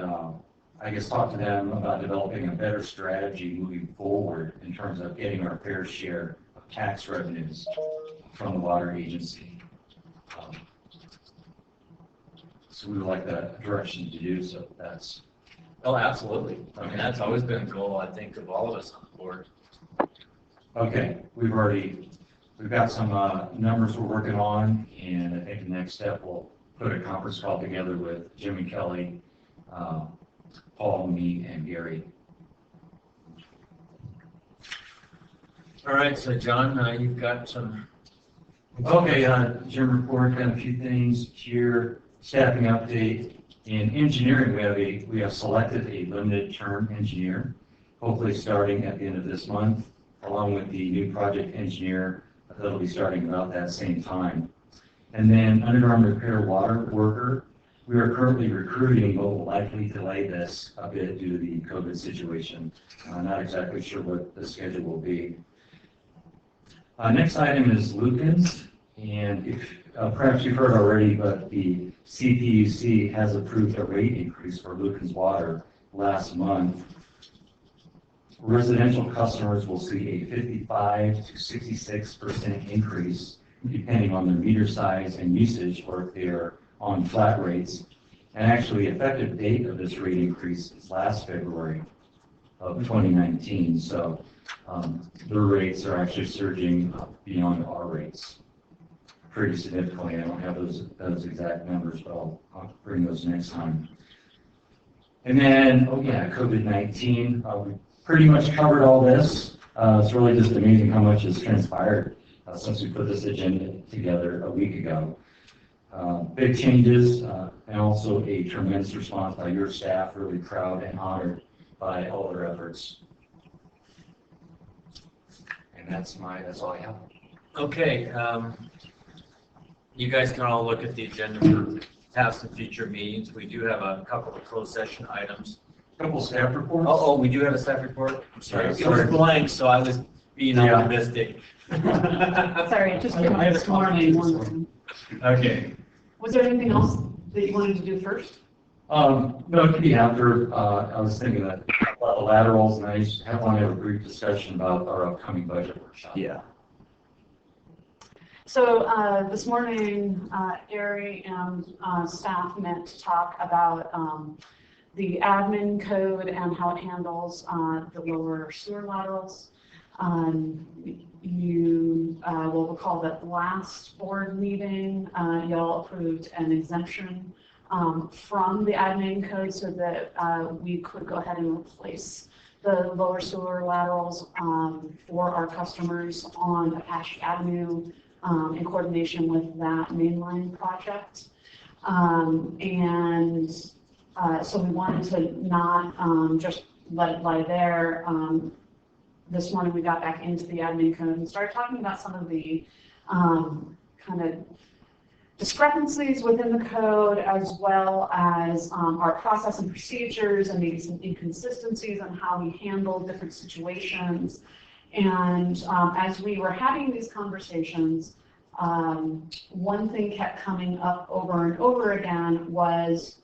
I guess talk to them about developing a better strategy moving forward in terms of getting our fair share of tax revenues from the water agency. So we would like that direction to do so. That's Absolutely. I mean, that's always been a goal, I think, of all of us on the board. okay. We've got some numbers we're working on, and I think the next step we'll put a conference call together with Jim and Kelly, Paul, me, and Gary. All right, so John, you've got some. Okay, Jim report, got a few things here. Staffing update. In engineering, we have selected a limited term engineer, hopefully starting at the end of this month, along with the new project engineer that'll be starting about that same time. And then underground repair water worker, we are currently recruiting, but will likely delay this a bit due to the COVID situation. Not exactly sure what the schedule will be. Next item is Lukens, and if perhaps you've heard already, but the CPUC has approved a rate increase for Lukens Water last month. Residential customers will see a 55 to 66% increase depending on their meter size and usage, or if they're on flat rates. And actually, the effective date of this rate increase is last February of 2019. So their rates are actually surging beyond our rates pretty significantly. I don't have those exact numbers, but I'll bring those next time. And then, COVID-19. We pretty much covered all this. It's really just amazing how much has transpired since we put this agenda together a week ago. Big changes and also a tremendous response by your staff. Really proud and honored by all their efforts. And that's all I have. Okay, you guys can all look at the agenda for past and future meetings. We do have a couple of closed session items. Couple staff reports. Oh, we do have a staff report? I'm sorry. It Sorry. was blank, so I was being optimistic. Sorry, I just came I have this a comment morning. Okay. Was there anything else that you wanted to do first? No, it could be after. I was thinking that about the laterals, and I want to have a brief discussion about our upcoming budget workshop. Yeah. So this morning, Gary and staff met to talk about the admin code and how it handles the lower sewer laterals. You will recall that last board meeting, y'all approved an exemption from the admin code so that we could go ahead and replace the lower sewer laterals for our customers on Apache Avenue in coordination with that mainline project. So we wanted to not just let it lie there. This morning we got back into the admin code and started talking about some of the kind of discrepancies within the code, as well as our process and procedures, and maybe some inconsistencies on how we handle different situations. And as we were having these conversations, one thing kept coming up over and over again was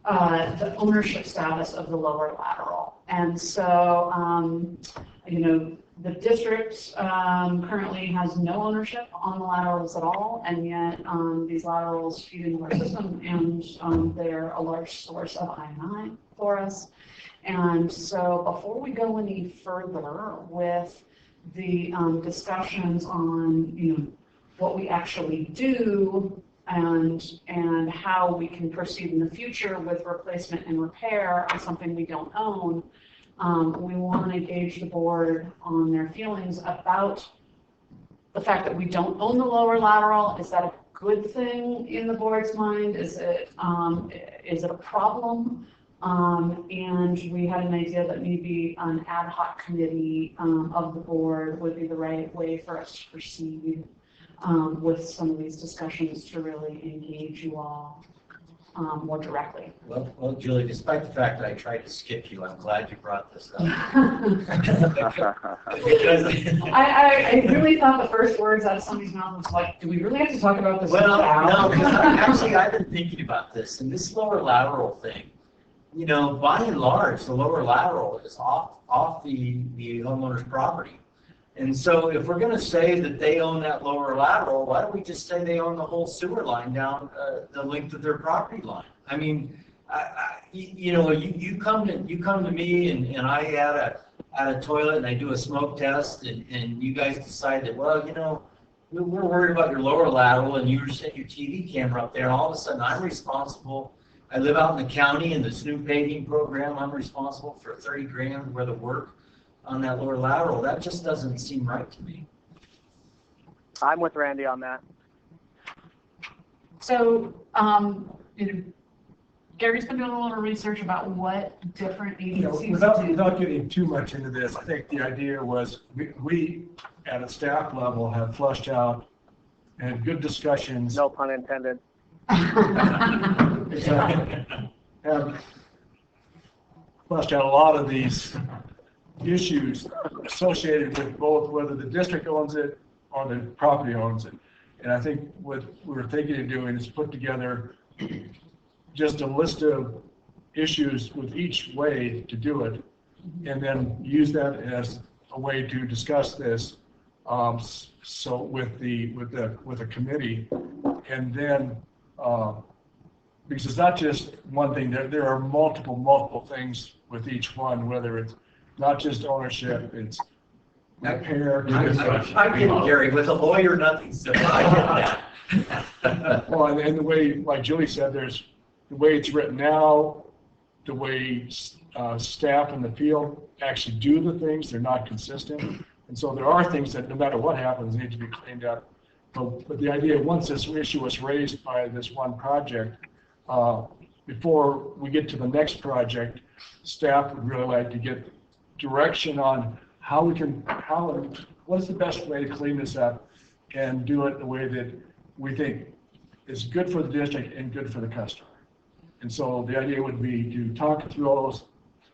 the ownership status of the lower lateral. And so, you know, the district currently has no ownership on the laterals at all, and yet these laterals feed into our system, and they're a large source of I&I for us. And so before we go any further with the discussions on, you know, what we actually do and how we can proceed in the future with replacement and repair on something we don't own, we want to gauge the board on their feelings about the fact that we don't own the lower lateral. Is that a good thing in the board's mind? Is it a problem? And we had an idea that maybe an ad hoc committee of the board would be the right way for us to proceed with some of these discussions to really engage you all more directly. Well, Julie, despite the fact that I tried to skip you, I'm glad you brought this up. Because I really thought the first words out of somebody's mouth was like, do we really have to talk about this well, now? no, because actually I've been thinking about this, and this lower lateral thing, you know, by and large, the lower lateral is off the homeowner's property. And so if we're going to say that they own that lower lateral, why don't we just say they own the whole sewer line down the length of their property line? I mean, you know, you come to me and I add a toilet and I do a smoke test, and you guys decide that, well, you know, we're worried about your lower lateral, and you set your TV camera up there, and all of a sudden I'm responsible. I live out in the county in the snoop paving program. I'm responsible for 30 grand worth of work on that lower lateral. That just doesn't seem right to me. I'm with Randy on that. So, you know, Gary's been doing a little research about what different agencies Without getting too much into this, I think the idea was we at a staff level have flushed out and had good discussions. No pun intended. Have flushed out a lot of these issues associated with both whether the district owns it or the property owns it. And I think what we're thinking of doing is put together just a list of issues with each way to do it, and then use that as a way to discuss this. So with a committee, and then because it's not just one thing. There are multiple things with each one, whether it's not just ownership, it's repair. I get it, Gary. With a lawyer, nothing simple. I get that. Well, and the way, like Julie said, there's the way it's written now, the way staff in the field actually do the things, they're not consistent. And so there are things that no matter what happens need to be cleaned up. But the idea, once this issue was raised by this one project, before we get to the next project, staff would really like to get direction on what's the best way to clean this up and do it in a way that we think is good for the district and good for the customer. And so the idea would be to talk through all those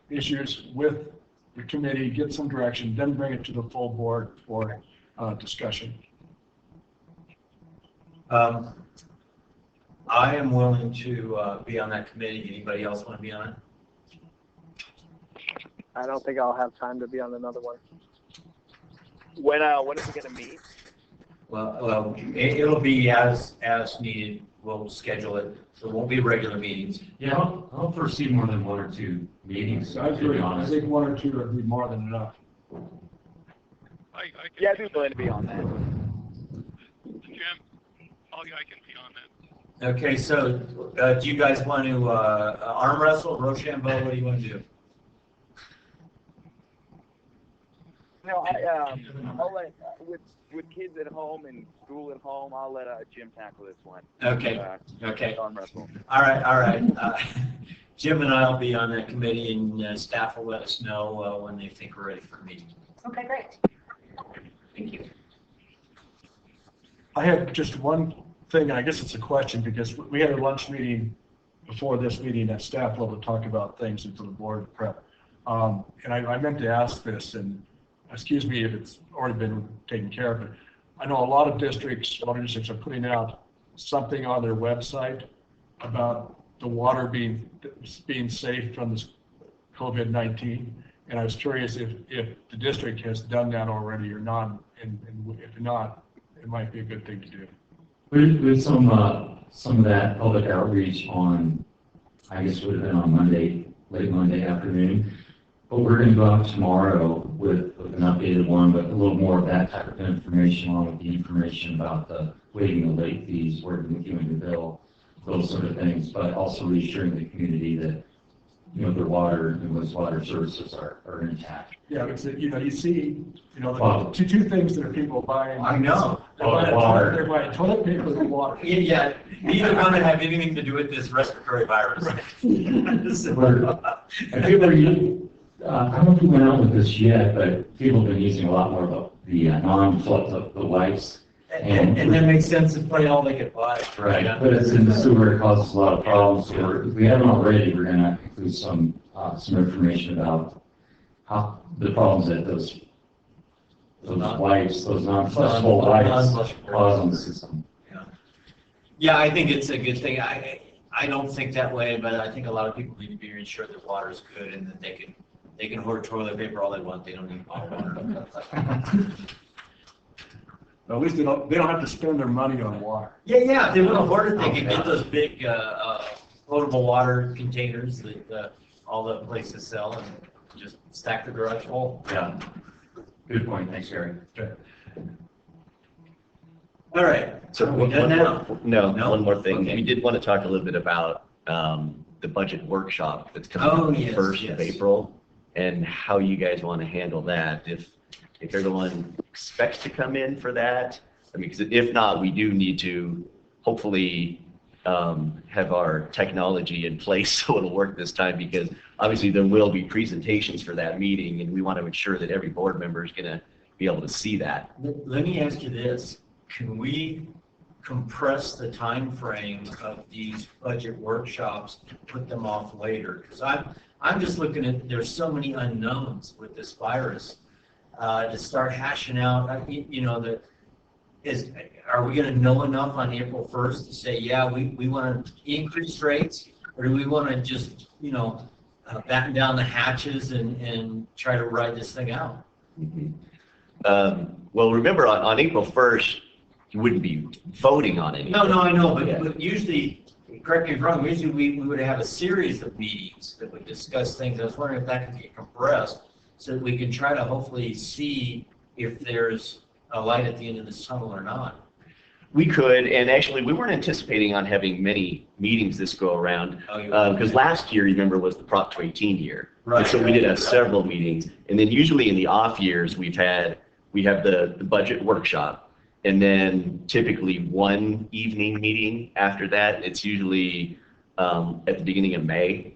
issues with the committee, get some direction, then bring it to the full board for discussion. I am willing to be on that committee. Anybody else want to be on it? I don't think I'll have time to be on another one. When is it going to meet? Well, it'll be as needed. We'll schedule it. So it won't be regular meetings. Yeah, I don't foresee more than 1 or 2 meetings, I to be agree. I honest. think 1 or 2 would be more than enough. Yeah, I'd be willing to be on that. Jim, I can be on that. Okay, so do you guys want to arm wrestle, Rochambeau? What do you want to do? No, I'll let with kids at home and school at home, I'll let Jim tackle this one. Okay. Okay. Arm wrestle. All right. Jim and I will be on that committee, and staff will let us know when they think we're ready for a meeting. Okay, great. Thank you. I have just one thing, and I guess it's a question, because we had a lunch meeting before this meeting at staff level to talk about things and for the board prep. And I meant to ask this, and excuse me if it's already been taken care of, but I know a lot of districts are putting out something on their website about the water being safe from this COVID-19. And I was curious if the district has done that already or not, and if not, it might be a good thing to do. There's some of that public outreach on, I guess it would have been on Monday, late Monday afternoon. But we're going to go out tomorrow with an updated one, but a little more of that type of information, along with the information about the waiving the late fees, working with you and your bill, those sort of things, but also reassuring the community that, you know, their water and wastewater services are intact. Yeah, it's, you see, the two things that are people buying. I know. They're buying toilet paper and water. Yeah, neither one have anything to do with this respiratory virus. I don't know if we went out with this yet, but people have been using a lot more of the non-flood, the wipes. And that makes sense, it's probably all they could buy. Right, but it's in the sewer, it causes a lot of problems. So if we haven't already, we're going to include some information about how the problems that those wipes, those non-flushable wipes cause on the system. Yeah, I think it's a good thing. I don't think that way, but I think a lot of people need to be ensured that water is good and that they can hoard toilet paper all they want. They don't need bottled water. At least they don't have to spend their money on water. Yeah, if they want to hoard it, they can get those big potable water containers that all the places sell and just stack the garage full. Yeah, good point. Thanks, Gary. Okay. All right. So we done now? No, No? one more thing. Okay. We did want to talk a little bit about the budget workshop that's coming Oh, up the yes, 1st of yes. April, and how you guys want to handle that. If everyone expects to come in for that, I mean, because if not, we do need to hopefully have our technology in place so it'll work this time, because obviously there will be presentations for that meeting, and we want to ensure that every board member is going to be able to see that. Let me ask you this. Can we compress the time frame of these budget workshops to put them off later? Because I'm just looking at, there's so many unknowns with this virus. To start hashing out, are we going to know enough on April 1st to say, yeah, we want to increase rates, or do we want to just, batten down the hatches and try to ride this thing out? Well, remember on April 1st, you wouldn't be voting on anything. No, I know, but usually, correct me if I'm wrong, usually we would have a series of meetings that would discuss things. I was wondering if that could get compressed so that we can try to hopefully see if there's a light at the end of the tunnel or not. We could, and actually we weren't anticipating on having many meetings this go around, because last year, remember, was the Prop 218 year. Right. And so we did have several meetings, and then usually in the off years, we have the budget workshop, and then typically one evening meeting after that. It's usually at the beginning of May,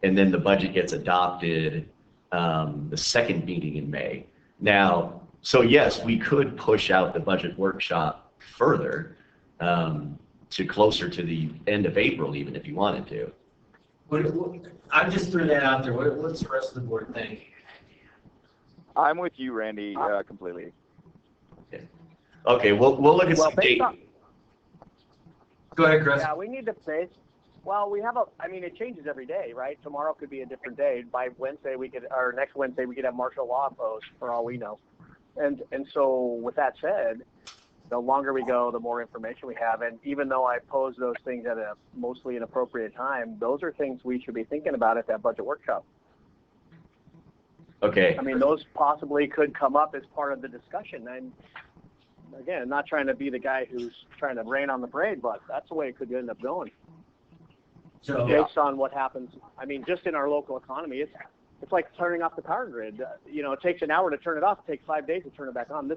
and then the budget gets adopted the second meeting in May. Now, so yes, we could push out the budget workshop further to closer to the end of April, even if you wanted to. I just threw that out there. What's the rest of the board think? I'm with you, Randy, completely. Okay, we'll look at some date. Go ahead, Chris. Yeah, we need to base. Well, it changes every day, right? Tomorrow could be a different day. By Wednesday, next Wednesday, we could have martial law imposed, for all we know. And so with that said, the longer we go, the more information we have. And even though I pose those things at a mostly inappropriate time, those are things we should be thinking about at that budget workshop. Okay. I mean, those possibly could come up as part of the discussion. And again, not trying to be the guy who's trying to rain on the parade, but that's the way it could end up going. So Based on what happens, I mean, just in our local economy, it's like turning off the power grid. It takes an hour to turn it off. It takes 5 days to turn it back on.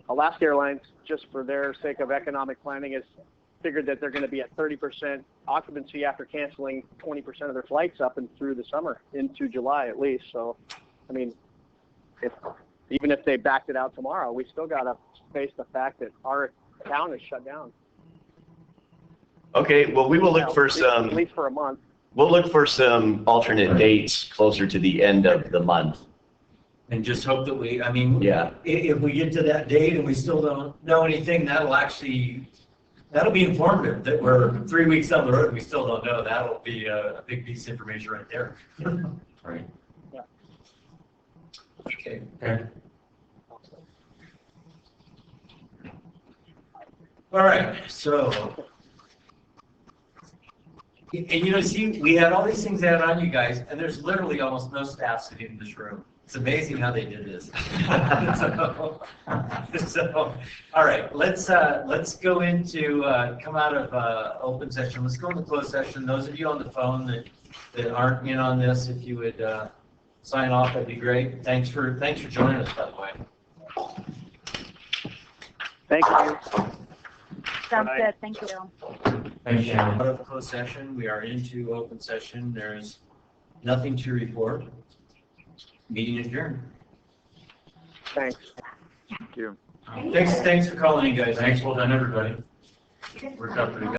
Alaska Airlines, just for their sake of economic planning, has figured that they're going to be at 30% occupancy after canceling 20% of their flights up and through the summer into July at least. So, I mean, even if they backed it out tomorrow, we still got to face the fact that our town is shut down. Okay, well, we will look for At some, least for a month. we'll look for some alternate dates closer to the end of the month. And just hope that we, I mean, Yeah. if we get to that date and we still don't know anything, that'll be informative, that we're 3 weeks down the road and we still don't know. That'll be a big piece of information right there. Right. Yeah. Okay. Okay. All right, so. And see, we had all these things added on you guys, and there's literally almost no staff sitting in this room. It's amazing how they did this. So, all right, let's go into, come out of open session. Let's go into closed session. Those of you on the phone that aren't in on this, if you would sign off, that'd be great. Thanks for joining us, by the way. Thank you. Sounds Bye. good, thank you. Thanks, Shannon. Out of closed session, we are into open session. There's nothing to report. Meeting adjourned. Thanks. Thank you. Thanks for calling, you guys. Thanks, well done, everybody. Worked out pretty good.